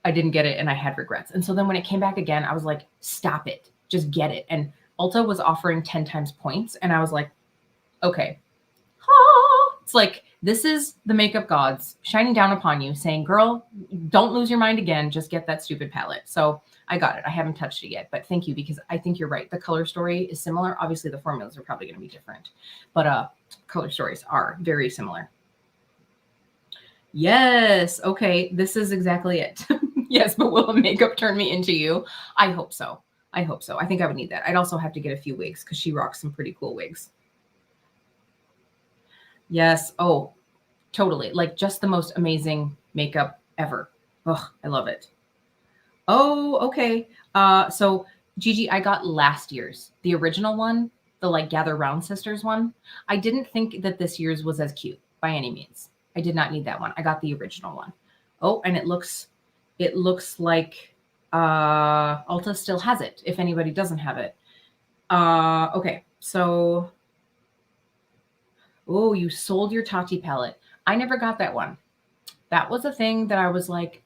Speaker 1: I didn't get it and I had regrets. And so then when it came back again, I was like, stop it, just get it. And Ulta was offering 10 times points. And I was like, okay. It's like, this is the makeup gods shining down upon you saying, girl, don't lose your mind again. Just get that stupid palette. So I got it. I haven't touched it yet, but thank you, because I think you're right. The color story is similar. Obviously the formulas are probably going to be different, but color stories are very similar. Yes. Okay. This is exactly it. Yes. But will the makeup turn me into you? I hope so. I hope so. I think I would need that. I'd also have to get a few wigs because she rocks some pretty cool wigs. Yes. Oh, totally. Like just the most amazing makeup ever. Oh, I love it. Oh, okay. So Gigi, I got last year's, the original one, the like Gather Round Sisters one. I didn't think that this year's was as cute by any means. I did not need that one. I got the original one. Oh, and it looks like Ulta still has it if anybody doesn't have it. Okay. So oh, you sold your Tati palette. I never got that one. That was a thing that I was like,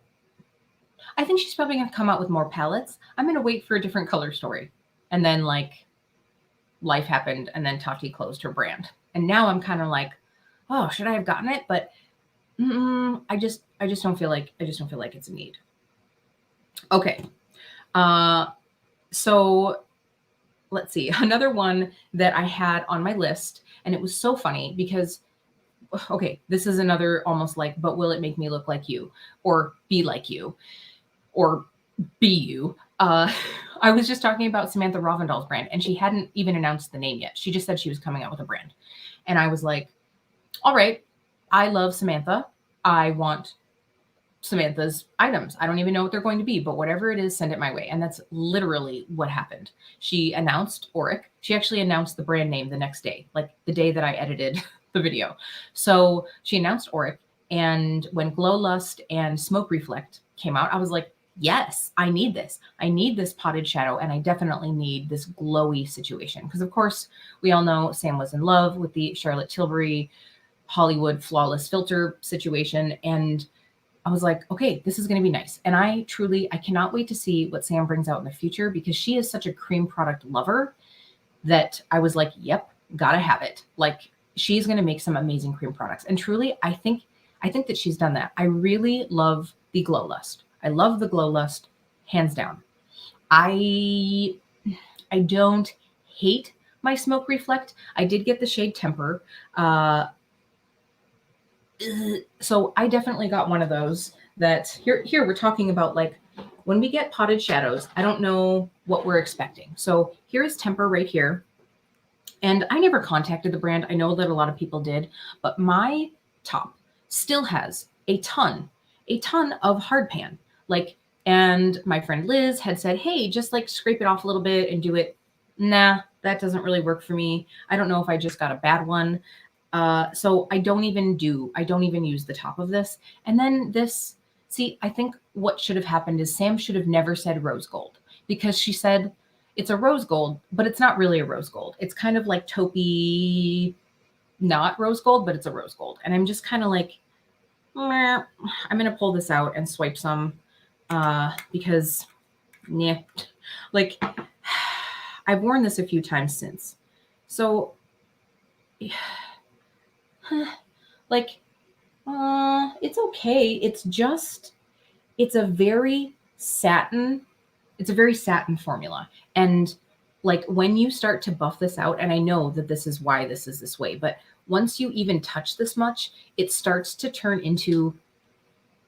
Speaker 1: I think she's probably going to come out with more palettes. I'm going to wait for a different color story. And then like life happened and then Tati closed her brand. And now I'm kind of like, oh, should I have gotten it? But I just don't feel like it's a need. Okay. So let's see. Another one that I had on my list, and it was so funny because, okay, this is another almost like, but will it make me look like you or be like you or be you? I was just talking about Samantha Ravindal's brand, and she hadn't even announced the name yet. She just said she was coming out with a brand. And I was like, all right, I love Samantha. I want Samantha's items. I don't even know what they're going to be, but whatever it is, send it my way. And that's literally what happened. She announced Auric. She actually announced the brand name the next day, like the day that I edited the video. So she announced Auric. And when Glow Lust and Smoke Reflect came out, I was like, yes, I need this. I need this potted shadow. And I definitely need this glowy situation. Because of course, we all know Sam was in love with the Charlotte Tilbury Hollywood flawless filter situation. And I was like, okay, this is going to be nice. And I cannot wait to see what Sam brings out in the future, because she is such a cream product lover that I was like, yep, gotta have it. Like she's going to make some amazing cream products. And truly, I think that she's done that. I really love the Glow Lust. I love the Glow Lust, hands down. I don't hate my Smoke Reflect. I did get the shade Temper. So I definitely got one of those that here we're talking about, like, when we get potted shadows, I don't know what we're expecting. So here is Temper right here. And I never contacted the brand. I know that a lot of people did, but my top still has a ton of hard pan. Like, and my friend Liz had said, hey, just like scrape it off a little bit and do it. Nah, that doesn't really work for me. I don't know if I just got a bad one. So I don't even use the top of this. And then this, see, I think what should have happened is Sam should have never said rose gold, because she said it's a rose gold, but it's not really a rose gold. It's kind of like taupey, not rose gold, but it's a rose gold. And I'm just kind of like, meh, I'm going to pull this out and swipe some, because yeah, like I've worn this a few times since. So like, it's okay. It's a very satin formula. And like when you start to buff this out, and I know that this is why this is this way, but once you even touch this much, it starts to turn into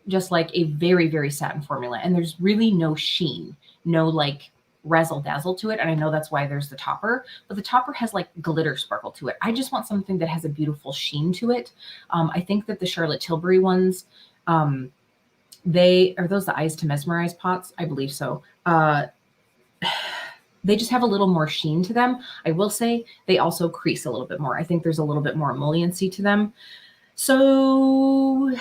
Speaker 1: just like a very, very satin formula. And there's really no sheen, no like razzle dazzle to it. And I know that's why there's the topper, but the topper has like glitter sparkle to it. I just want something that has a beautiful sheen to it. I think that the Charlotte Tilbury ones, are those the Eyes to Mesmerize pots? I believe so. They just have a little more sheen to them. I will say they also crease a little bit more. I think there's a little bit more emolliency to them. So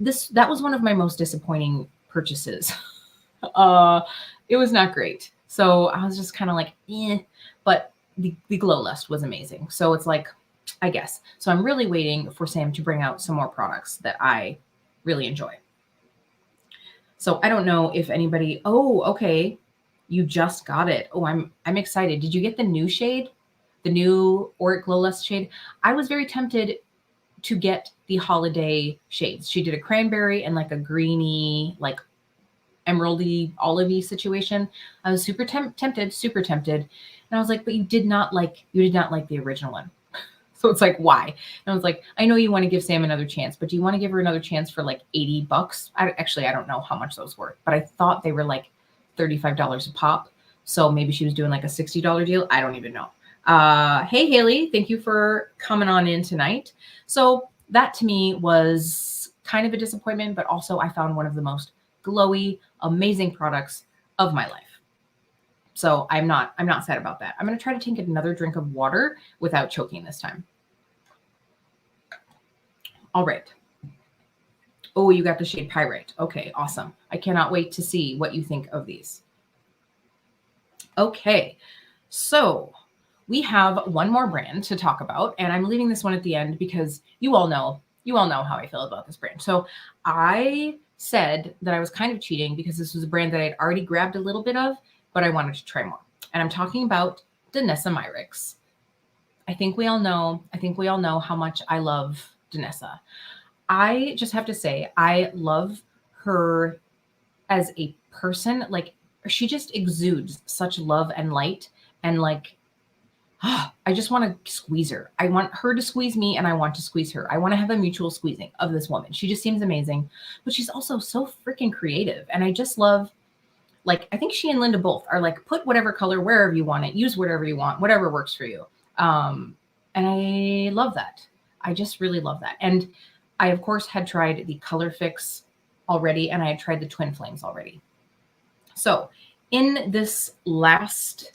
Speaker 1: that was one of my most disappointing purchases. It was not great. So I was just kind of like, but the Glow Lust was amazing. So it's like, I guess. So I'm really waiting for Sam to bring out some more products that I really enjoy. So I don't know if anybody, oh, okay. You just got it. Oh, I'm excited. Did you get the new shade? The new Auric Glow Lust shade? I was very tempted to get the holiday shades. She did a cranberry and like a greeny, like emeraldy, olivey situation. I was super tempted. And I was like, but you did not like the original one. So it's like, why? And I was like, I know you want to give Sam another chance, but do you want to give her another chance for like $80? I don't know how much those were, but I thought they were like $35 a pop. So maybe she was doing like a $60 deal. I don't even know. Hey, Haley, thank you for coming on in tonight. So that to me was kind of a disappointment, but also I found one of the most glowy, amazing products of my life. So I'm not sad about that. I'm going to try to take another drink of water without choking this time. All right. Oh, you got the shade Pyrite. Okay, awesome. I cannot wait to see what you think of these. Okay, so we have one more brand to talk about, and I'm leaving this one at the end because you all know how I feel about this brand. So I said that I was kind of cheating because this was a brand that I'd already grabbed a little bit of, but I wanted to try more. And I'm talking about Danessa Myricks. I think we all know how much I love Danessa. I just have to say, I love her as a person. Like, she just exudes such love and light, and like, I just want to squeeze her. I want her to squeeze me, and I want to squeeze her. I want to have a mutual squeezing of this woman. She just seems amazing, but she's also so freaking creative. And I just love, like, I think she and Linda both are like, put whatever color wherever you want it, use whatever you want, whatever works for you. And I love that. I just really love that. And I, of course, had tried the Color Fix already, and I had tried the Twin Flames already. So in this last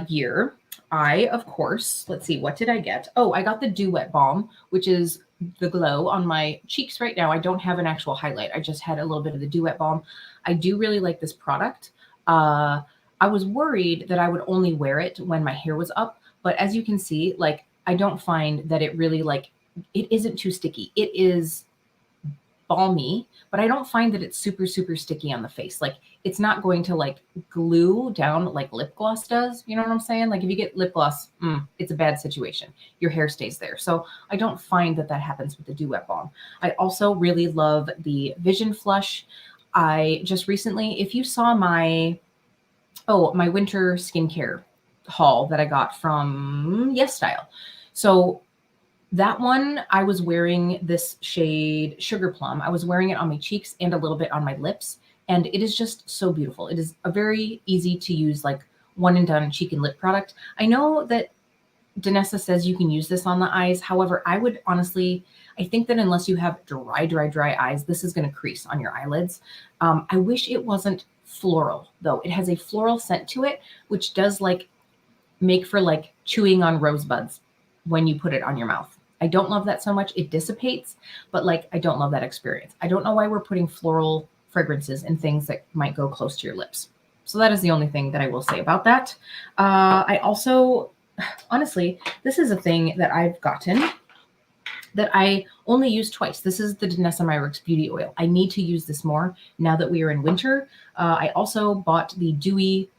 Speaker 1: year, I, of course, let's see, what did I get? Oh, I got the Duet Balm, which is the glow on my cheeks right now. I don't have an actual highlight. I just had a little bit of the Duet Balm. I do really like this product. I was worried that I would only wear it when my hair was up, but as you can see, like, I don't find that it really, like, it isn't too sticky. It is balmy, but I don't find that it's super, super sticky on the face. Like, it's not going to like glue down like lip gloss does. You know what I'm saying? Like, if you get lip gloss, it's a bad situation. Your hair stays there. So I don't find that happens with the Duet Balm. I also really love the Vision Flush. I just recently, if you saw my winter skincare haul that I got from Yes Style. So that one, I was wearing this shade Sugar Plum. I was wearing it on my cheeks and a little bit on my lips. And it is just so beautiful. It is a very easy to use, like one and done cheek and lip product. I know that Danessa says you can use this on the eyes. However, I would honestly, I think that unless you have dry eyes, this is going to crease on your eyelids. I wish it wasn't floral though. It has a floral scent to it, which does like make for like chewing on rosebuds when you put it on your mouth. I don't love that so much. It dissipates, but like, I don't love that experience. I don't know why we're putting floral fragrances in things that might go close to your lips. So that is the only thing that I will say about that. I also, honestly, this is a thing that I've gotten that I only use twice. This is the Danessa Myricks Beauty Oil. I need to use this more now that we are in winter. I also bought the Dewy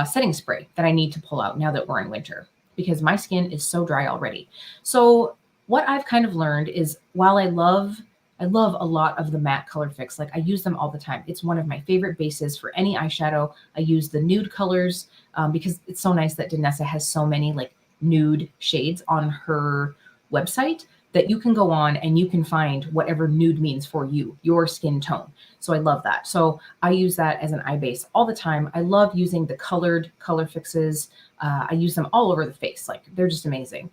Speaker 1: setting spray that I need to pull out now that we're in winter, because my skin is so dry already. So what I've kind of learned is, while I love a lot of the matte color fix, like I use them all the time. It's one of my favorite bases for any eyeshadow. I use the nude colors because it's so nice that Danessa has so many like nude shades on her website that you can go on and you can find whatever nude means for you, your skin tone. So I love that. So I use that as an eye base all the time. I love using the colored color fixes. I use them all over the face. Like, they're just amazing.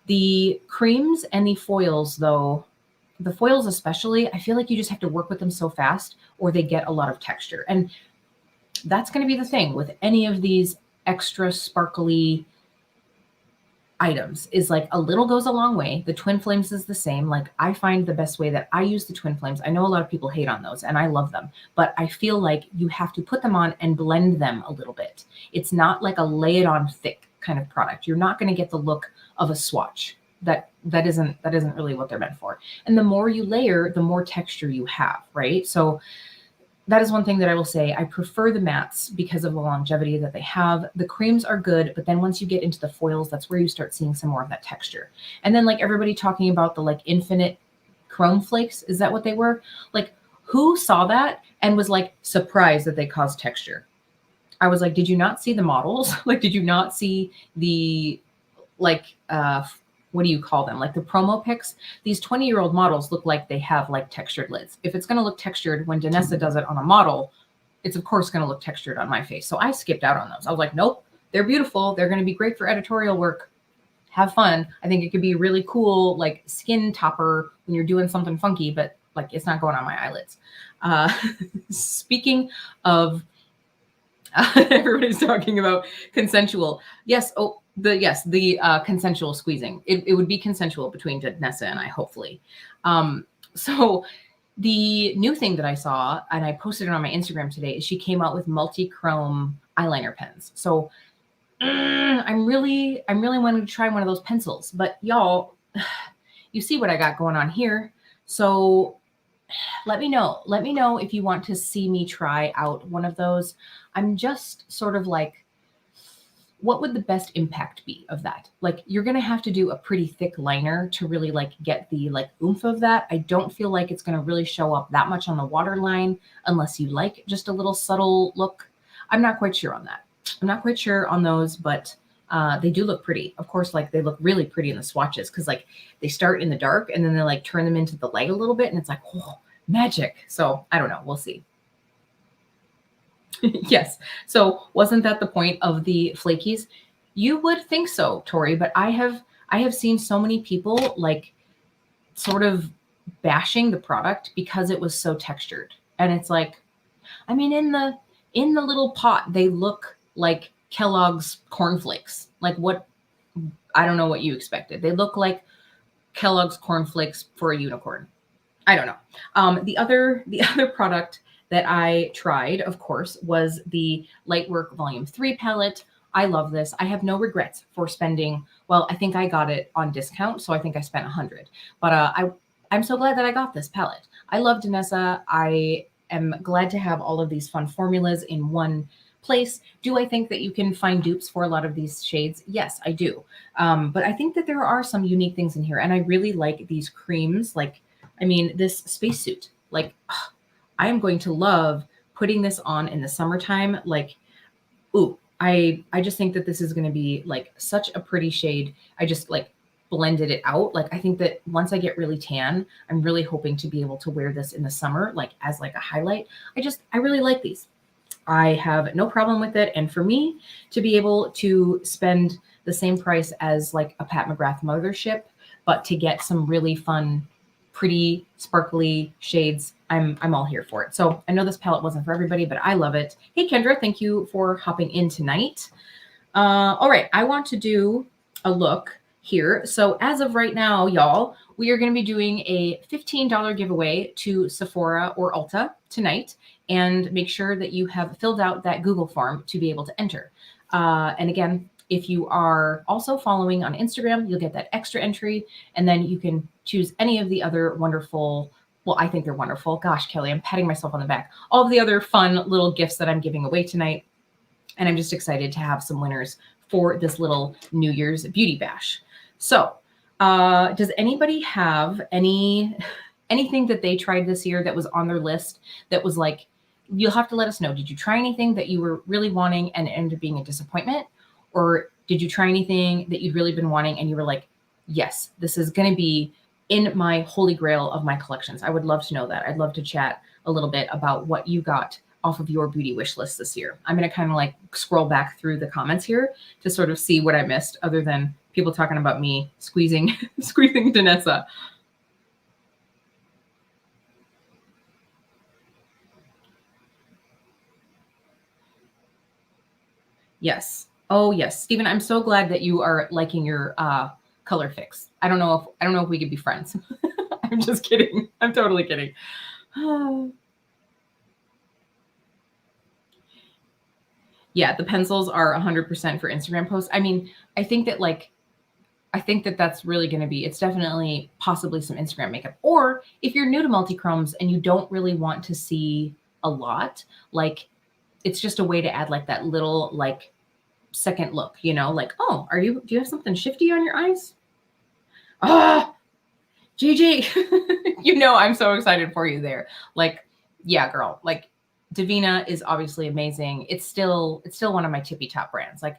Speaker 1: The creams and the foils though, the foils especially, I feel like you just have to work with them so fast or they get a lot of texture. And that's going to be the thing with any of these extra sparkly items, is like a little goes a long way. The Twin Flames is the same. Like, I find the best way that I use the Twin Flames, I know a lot of people hate on those and I love them, but I feel like you have to put them on and blend them a little bit. It's not like a lay it on thick kind of product. You're not going to get the look of a swatch. That isn't really what they're meant for. And the more you layer, the more texture you have, right? So that is one thing that I will say. I prefer the mattes because of the longevity that they have. The creams are good, but then once you get into the foils, that's where you start seeing some more of that texture. And then like everybody talking about the like infinite chrome flakes, is that what they were? Like, who saw that and was like surprised that they caused texture? I was like, did you not see the models? Like, did you not see the like what do you call them? Like the promo pics. These 20-year-old models look like they have like textured lids. If it's going to look textured when Danessa does it on a model, it's of course going to look textured on my face. So I skipped out on those. I was like, nope, they're beautiful. They're going to be great for editorial work. Have fun. I think it could be really cool, like skin topper when you're doing something funky, but like it's not going on my eyelids. Speaking of, everybody's talking about consensual. Yes. Oh, the consensual squeezing. It would be consensual between Danessa and I, hopefully. So the new thing that I saw, and I posted it on my Instagram today, is she came out with multi-chrome eyeliner pens. So I'm really wanting to try one of those pencils, but y'all, you see what I got going on here. So let me know if you want to see me try out one of those. I'm just sort of like, what would the best impact be of that? Like, you're going to have to do a pretty thick liner to really like get the like oomph of that. I don't feel like it's going to really show up that much on the waterline unless you like just a little subtle look. I'm not quite sure on that. I'm not quite sure on those, but they do look pretty. Of course, like they look really pretty in the swatches because like they start in the dark and then they like turn them into the light a little bit and it's like, oh, magic. So I don't know. We'll see. Yes. So wasn't that the point of the flakies? You would think so, Tori, but I have seen so many people like sort of bashing the product because it was so textured. And it's like, I mean, in the little pot, they look like Kellogg's cornflakes. Like what, I don't know what you expected. They look like Kellogg's cornflakes for a unicorn. I don't know. The other product that I tried, of course, was the Lightwork Volume 3 palette. I love this. I have no regrets for spending, well, I think I got it on discount, so I think I spent $100. But I'm so glad that I got this palette. I love Danessa. I am glad to have all of these fun formulas in one place. Do I think that you can find dupes for a lot of these shades? Yes, I do. But I think that there are some unique things in here, and I really like these creams. Like, I mean, this spacesuit, like, I am going to love putting this on in the summertime. Like, ooh, I just think that this is going to be like such a pretty shade. I just like blended it out. Like, I think that once I get really tan, I'm really hoping to be able to wear this in the summer, like as like a highlight. I really like these. I have no problem with it. And for me to be able to spend the same price as like a Pat McGrath Mothership, but to get some really fun, pretty, sparkly shades, I'm all here for it. So I know this palette wasn't for everybody, but I love it. Hey, Kendra, thank you for hopping in tonight. All right, I want to do a look here. So as of right now, y'all, we are going to be doing a $15 giveaway to Sephora or Ulta tonight. And make sure that you have filled out that Google form to be able to enter. And again, if you are also following on Instagram, you'll get that extra entry. And then you can choose any of the other wonderful, well, I think they're wonderful. Gosh, Kelly, I'm patting myself on the back. All of the other fun little gifts that I'm giving away tonight. And I'm just excited to have some winners for this little New Year's beauty bash. So does anybody have anything that they tried this year that was on their list that was like, you'll have to let us know. Did you try anything that you were really wanting and it ended up being a disappointment? Or did you try anything that you'd really been wanting and you were like, yes, this is going to be in my holy grail of my collections? I would love to know that. I'd love to chat a little bit about what you got off of your beauty wish list this year. I'm going to kind of like scroll back through the comments here to sort of see what I missed, other than people talking about me squeezing Danessa. Yes. Oh yes, Stephen, I'm so glad that you are liking your color fix. I don't know if we could be friends. I'm just kidding. I'm totally kidding. Yeah, the pencils are 100% for Instagram posts. I mean, I think that that's really going to be, it's definitely possibly some Instagram makeup. Or if you're new to multi-chromes and you don't really want to see a lot, like it's just a way to add like that little like second look, you know, like, oh, do you have something shifty on your eyes? Ah, Gigi, you know, I'm so excited for you there. Like, yeah, girl, like Davina is obviously amazing. It's still one of my tippy top brands. Like,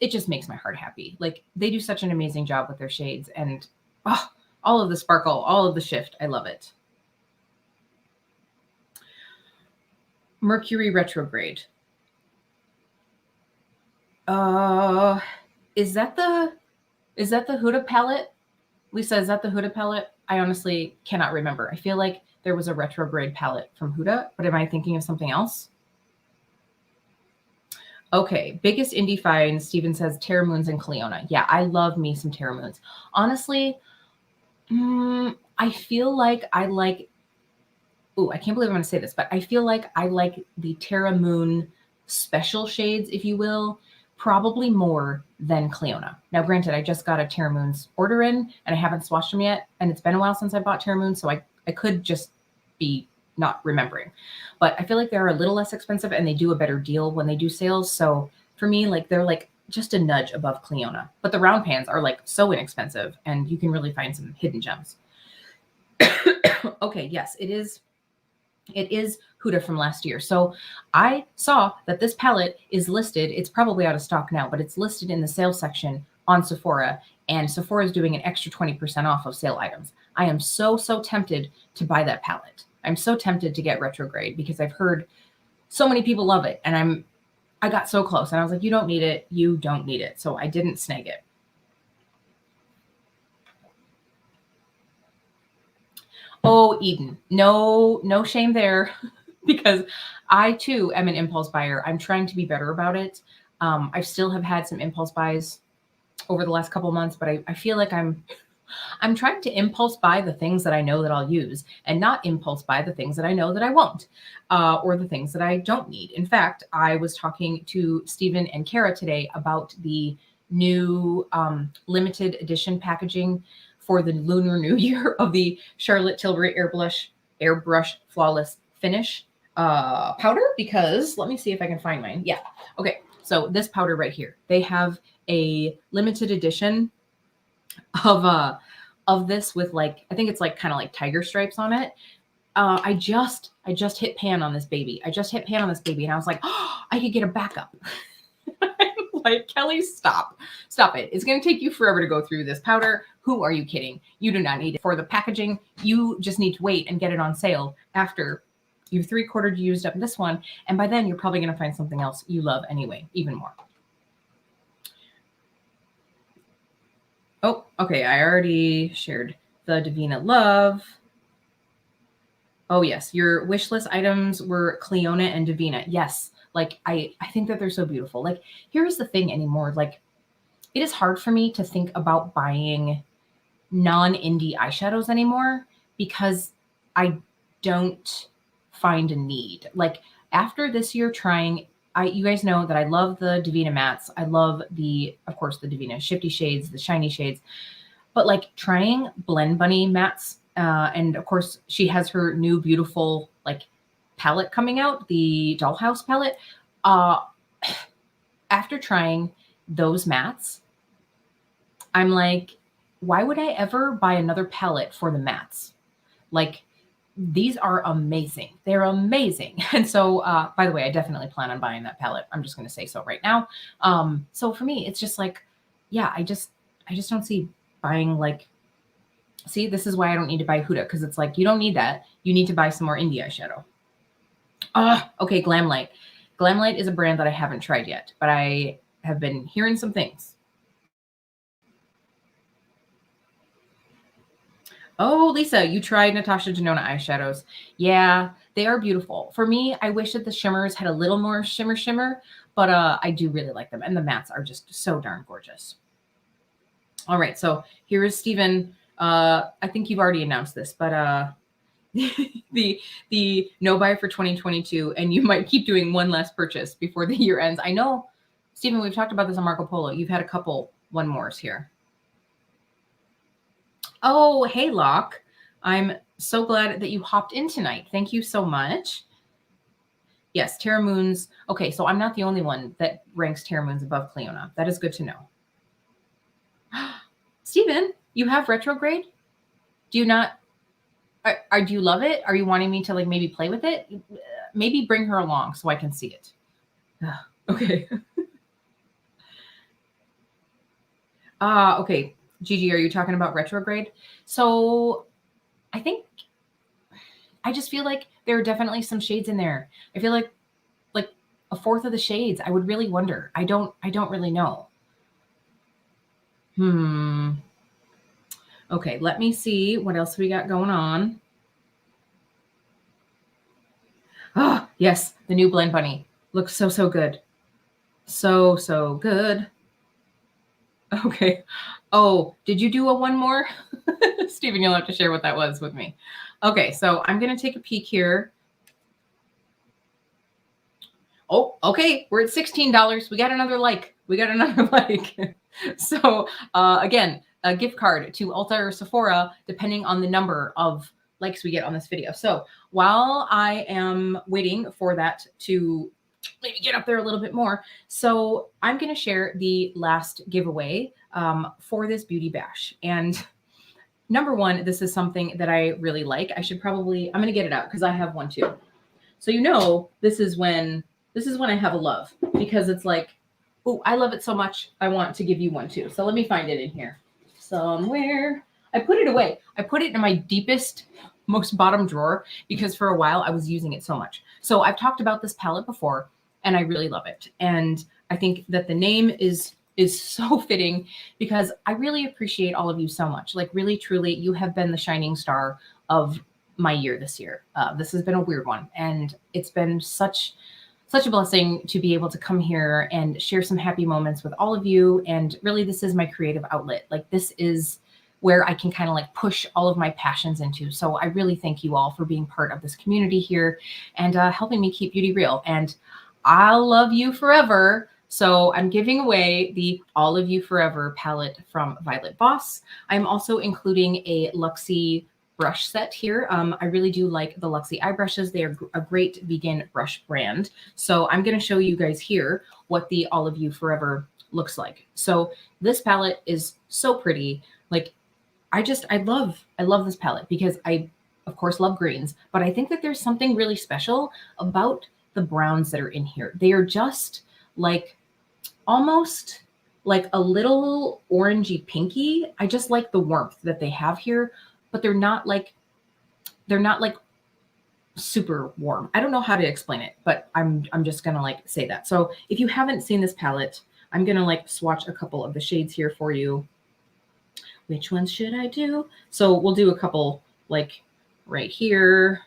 Speaker 1: it just makes my heart happy. Like, they do such an amazing job with their shades, and all of the sparkle, all of the shift. I love it. Mercury retrograde. Is that the Huda palette? Lisa, is that the Huda palette? I honestly cannot remember. I feel like there was a retrograde palette from Huda, but am I thinking of something else? Okay, biggest indie find, Steven says Terra Moons and Cleona. Yeah, I love me some Terra Moons. Honestly, I feel like I like, I can't believe I'm going to say this, but I feel like I like the Terra Moon special shades, if you will, probably more than Cleona. Now, granted, I just got a Terra Moons order in and I haven't swatched them yet. And it's been a while since I bought Terra Moons, so I could just be not remembering. But I feel like they're a little less expensive and they do a better deal when they do sales. So for me, like they're like just a nudge above Cleona. But the round pans are like so inexpensive and you can really find some hidden gems. Okay, yes, it is Huda from last year. So I saw that this palette is listed. It's probably out of stock now, but it's listed in the sales section on Sephora, and Sephora is doing an extra 20% off of sale items. I am so tempted to buy that palette. I'm so tempted to get retrograde because I've heard so many people love it, and I got so close and I was like, you don't need it. You don't need it. So I didn't snag it. Oh, Eden, no shame there. Because I too am an impulse buyer. I'm trying to be better about it. I still have had some impulse buys over the last couple of months, but I feel like I'm trying to impulse buy the things that I know that I'll use and not impulse buy the things that I know that I won't, or the things that I don't need. In fact, I was talking to Stephen and Kara today about the new limited edition packaging for the Lunar New Year of the Charlotte Tilbury Airbrush Flawless Finish powder, because let me see if I can find mine. Yeah. Okay. So this powder right here, they have a limited edition of this with like, I think it's like kind of like tiger stripes on it. I just hit pan on this baby. And I was like, oh, I could get a backup. like, Kelly, stop it. It's going to take you forever to go through this powder. Who are you kidding? You do not need it for the packaging. You just need to wait and get it on sale after you've 3/4 used up this one. And by then you're probably going to find something else you love anyway, even more. Oh, okay. I already shared the Divina Love. Oh yes. Your wish list items were Cleona and Divina. Yes. Like I think that they're so beautiful. Like here's the thing anymore. Like it is hard for me to think about buying non-indie eyeshadows anymore because I don't find a need. Like after this year trying, you guys know that I love the Divina mattes. I love of course, the Divina shifty shades, the shiny shades, but like trying Blend Bunny mattes. And of course she has her new beautiful like palette coming out, the Dollhouse palette. After trying those mattes, I'm like, why would I ever buy another palette for the mattes? Like, these are amazing. They're amazing. And so, by the way, I definitely plan on buying that palette. I'm just going to say so right now. So for me, it's just like, yeah, I just don't see buying like, see, this is why I don't need to buy Huda. Cause it's like, you don't need that. You need to buy some more indie eyeshadow. Okay. Glamlight. Glamlight is a brand that I haven't tried yet, but I have been hearing some things. Oh, Lisa, you tried Natasha Denona eyeshadows. Yeah, they are beautiful. For me, I wish that the shimmers had a little more shimmer, but I do really like them. And the mattes are just so darn gorgeous. All right, so here is Stephen. I think you've already announced this, but the no buy for 2022, and you might keep doing one last purchase before the year ends. I know, Stephen, we've talked about this on Marco Polo. You've had a couple one mores here. Oh, hey, Locke. I'm so glad that you hopped in tonight. Thank you so much. Yes, Terra Moons. Okay, so I'm not the only one that ranks Terra Moons above Cleona. That is good to know. Steven, you have retrograde? Do you not? Do you love it? Are you wanting me to like maybe play with it? Maybe bring her along so I can see it. Okay. Okay. Gigi, are you talking about retrograde? So I just feel like there are definitely some shades in there. I feel like a fourth of the shades. I would really wonder. I don't really know. Okay, let me see what else we got going on. Oh, yes, the new Blend Bunny. Looks so good. So good. Okay. Oh, did you do a one more? Stephen, you'll have to share what that was with me. Okay, so I'm going to take a peek here. Oh, okay. We're at $16. We got another like. So again, a gift card to Ulta or Sephora, depending on the number of likes we get on this video. So while I am waiting for that to maybe get up there a little bit more, so I'm going to share the last giveaway for this beauty bash. And number one, this is something that I really like. I'm going to get it out because I have one too. So this is when I have a love, because it's like, oh, I love it so much. I want to give you one too. So let me find it in here somewhere. I put it away. I put it in my deepest, most bottom drawer because for a while I was using it so much. So I've talked about this palette before and I really love it. And I think that the name is so fitting because I really appreciate all of you so much. Like really, truly, you have been the shining star of my year this year. This has been a weird one. And it's been such a blessing to be able to come here and share some happy moments with all of you. And really, this is my creative outlet. Like this is where I can kind of like push all of my passions into. So I really thank you all for being part of this community here and helping me keep beauty real. And I'll love you forever. So I'm giving away the All of You Forever palette from Violet Voss. I'm also including a Luxie brush set here. I really do like the Luxie eye brushes. They are a great vegan brush brand. So I'm going to show you guys here what the All of You Forever looks like. So this palette is so pretty. Like I love this palette because I of course love greens, but I think that there's something really special about the browns that are in here. They are just like almost like a little orangey pinky. I just like the warmth that they have here, but they're not like super warm. I don't know how to explain it, but I'm just gonna like say that. So if you haven't seen this palette, I'm gonna like swatch a couple of the shades here for you. Which ones should I do? So we'll do a couple like right here.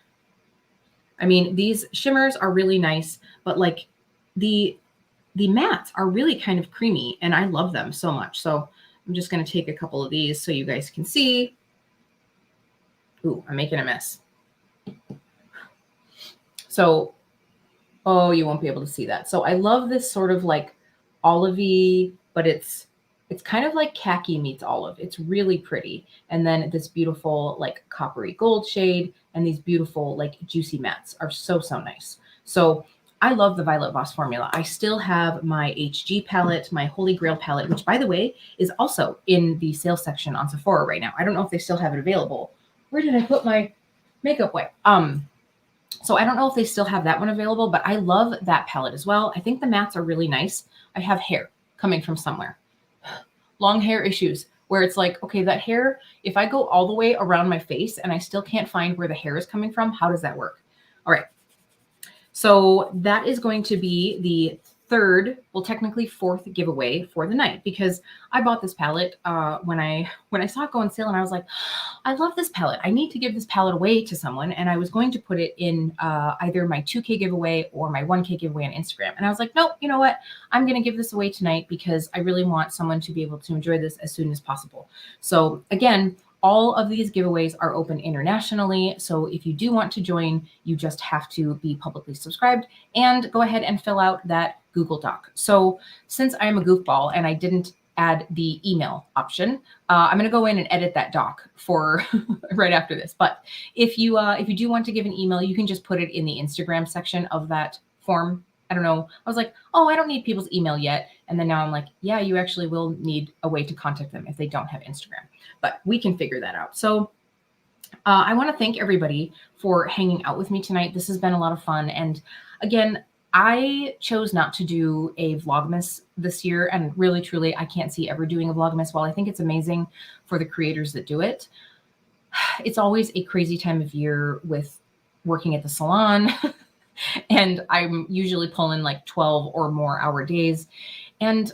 Speaker 1: I mean, these shimmers are really nice, but like the mattes are really kind of creamy and I love them so much. So I'm just going to take a couple of these so you guys can see. Ooh, I'm making a mess. So, oh, you won't be able to see that. So I love this sort of like olivey, but it's kind of like khaki meets olive. It's really pretty. And then this beautiful like coppery gold shade and these beautiful like juicy mattes are so, so nice. So I love the Violet Voss formula. I still have my HG palette, my Holy Grail palette, which by the way is also in the sales section on Sephora right now. I don't know if they still have it available. Where did I put my makeup wipe? So I don't know if they still have that one available, but I love that palette as well. I think the mattes are really nice. I have hair coming from somewhere. Long hair issues where it's like, okay, that hair, if I go all the way around my face and I still can't find where the hair is coming from, how does that work? All right. So that is going to be the third, well, technically fourth giveaway for the night, because I bought this palette when I saw it go on sale and I was like, I love this palette. I need to give this palette away to someone. And I was going to put it in either my 2K giveaway or my 1K giveaway on Instagram. And I was like, nope, you know what? I'm going to give this away tonight because I really want someone to be able to enjoy this as soon as possible. So again, all of these giveaways are open internationally. So if you do want to join, you just have to be publicly subscribed and go ahead and fill out that Google Doc. So since I'm a goofball and I didn't add the email option, I'm going to go in and edit that doc for right after this. But if you do want to give an email, you can just put it in the Instagram section of that form. I don't know. I was like, oh, I don't need people's email yet. And then now I'm like, yeah, you actually will need a way to contact them if they don't have Instagram, but we can figure that out. So I want to thank everybody for hanging out with me tonight. This has been a lot of fun. And again, I chose not to do a Vlogmas this year. And really, truly, I can't see ever doing a Vlogmas. While I think it's amazing for the creators that do it, it's always a crazy time of year with working at the salon. And I'm usually pulling like 12 or more hour days. And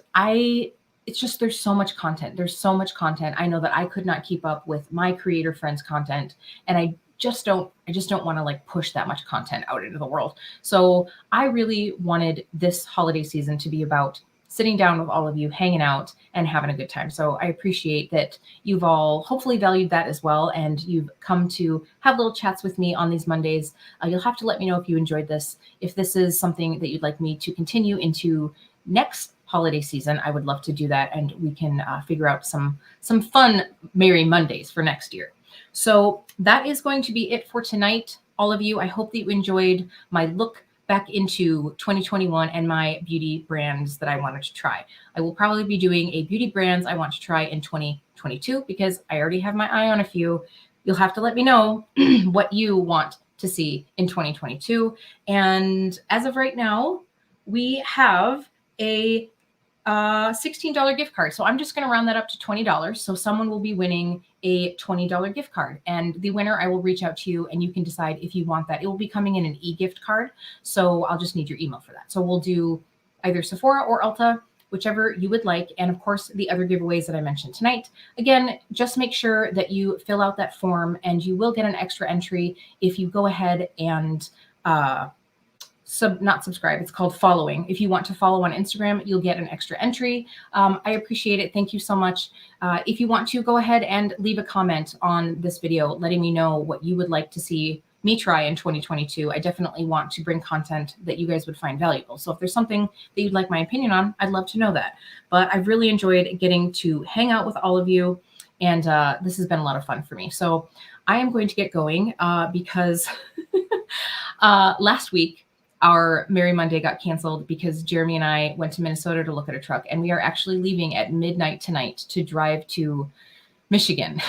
Speaker 1: it's just, there's so much content. There's so much content. I know that I could not keep up with my creator friends' content. And I just don't want to like push that much content out into the world. So I really wanted this holiday season to be about sitting down with all of you, hanging out and having a good time. So I appreciate that you've all hopefully valued that as well. And you've come to have little chats with me on these Mondays. You'll have to let me know if you enjoyed this. If this is something that you'd like me to continue into next holiday season, I would love to do that. And we can figure out some fun Merry Mondays for next year. So that is going to be it for tonight. All of you, I hope that you enjoyed my look back into 2021 and my beauty brands that I wanted to try. I will probably be doing a beauty brands I want to try in 2022 because I already have my eye on a few. You'll have to let me know what you want to see in 2022. And as of right now, we have a $16 gift card. So I'm just going to round that up to $20. So someone will be winning a $20 gift card, and the winner, I will reach out to you and you can decide if you want that. It will be coming in an e-gift card. So I'll just need your email for that. So we'll do either Sephora or Ulta, whichever you would like. And of course, the other giveaways that I mentioned tonight. Again, just make sure that you fill out that form and you will get an extra entry if you go ahead and, not subscribe, it's called following. If you want to follow on Instagram, you'll get an extra entry. I appreciate it. Thank you so much. If you want to, go ahead and leave a comment on this video, letting me know what you would like to see me try in 2022. I definitely want to bring content that you guys would find valuable. So if there's something that you'd like my opinion on, I'd love to know that. But I've really enjoyed getting to hang out with all of you. And this has been a lot of fun for me. So I am going to get going because last week, our Merry Monday got canceled because Jeremy and I went to Minnesota to look at a truck, and we are actually leaving at midnight tonight to drive to Michigan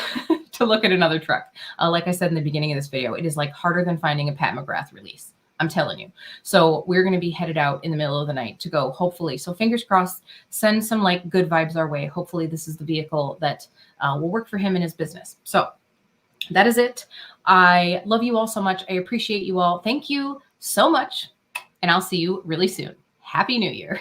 Speaker 1: to look at another truck. Like I said in the beginning of this video, it is like harder than finding a Pat McGrath release. I'm telling you. So we're going to be headed out in the middle of the night to go, hopefully. So fingers crossed, send some like good vibes our way. Hopefully this is the vehicle that will work for him and his business. So that is it. I love you all so much. I appreciate you all. Thank you so much. And I'll see you really soon. Happy New Year.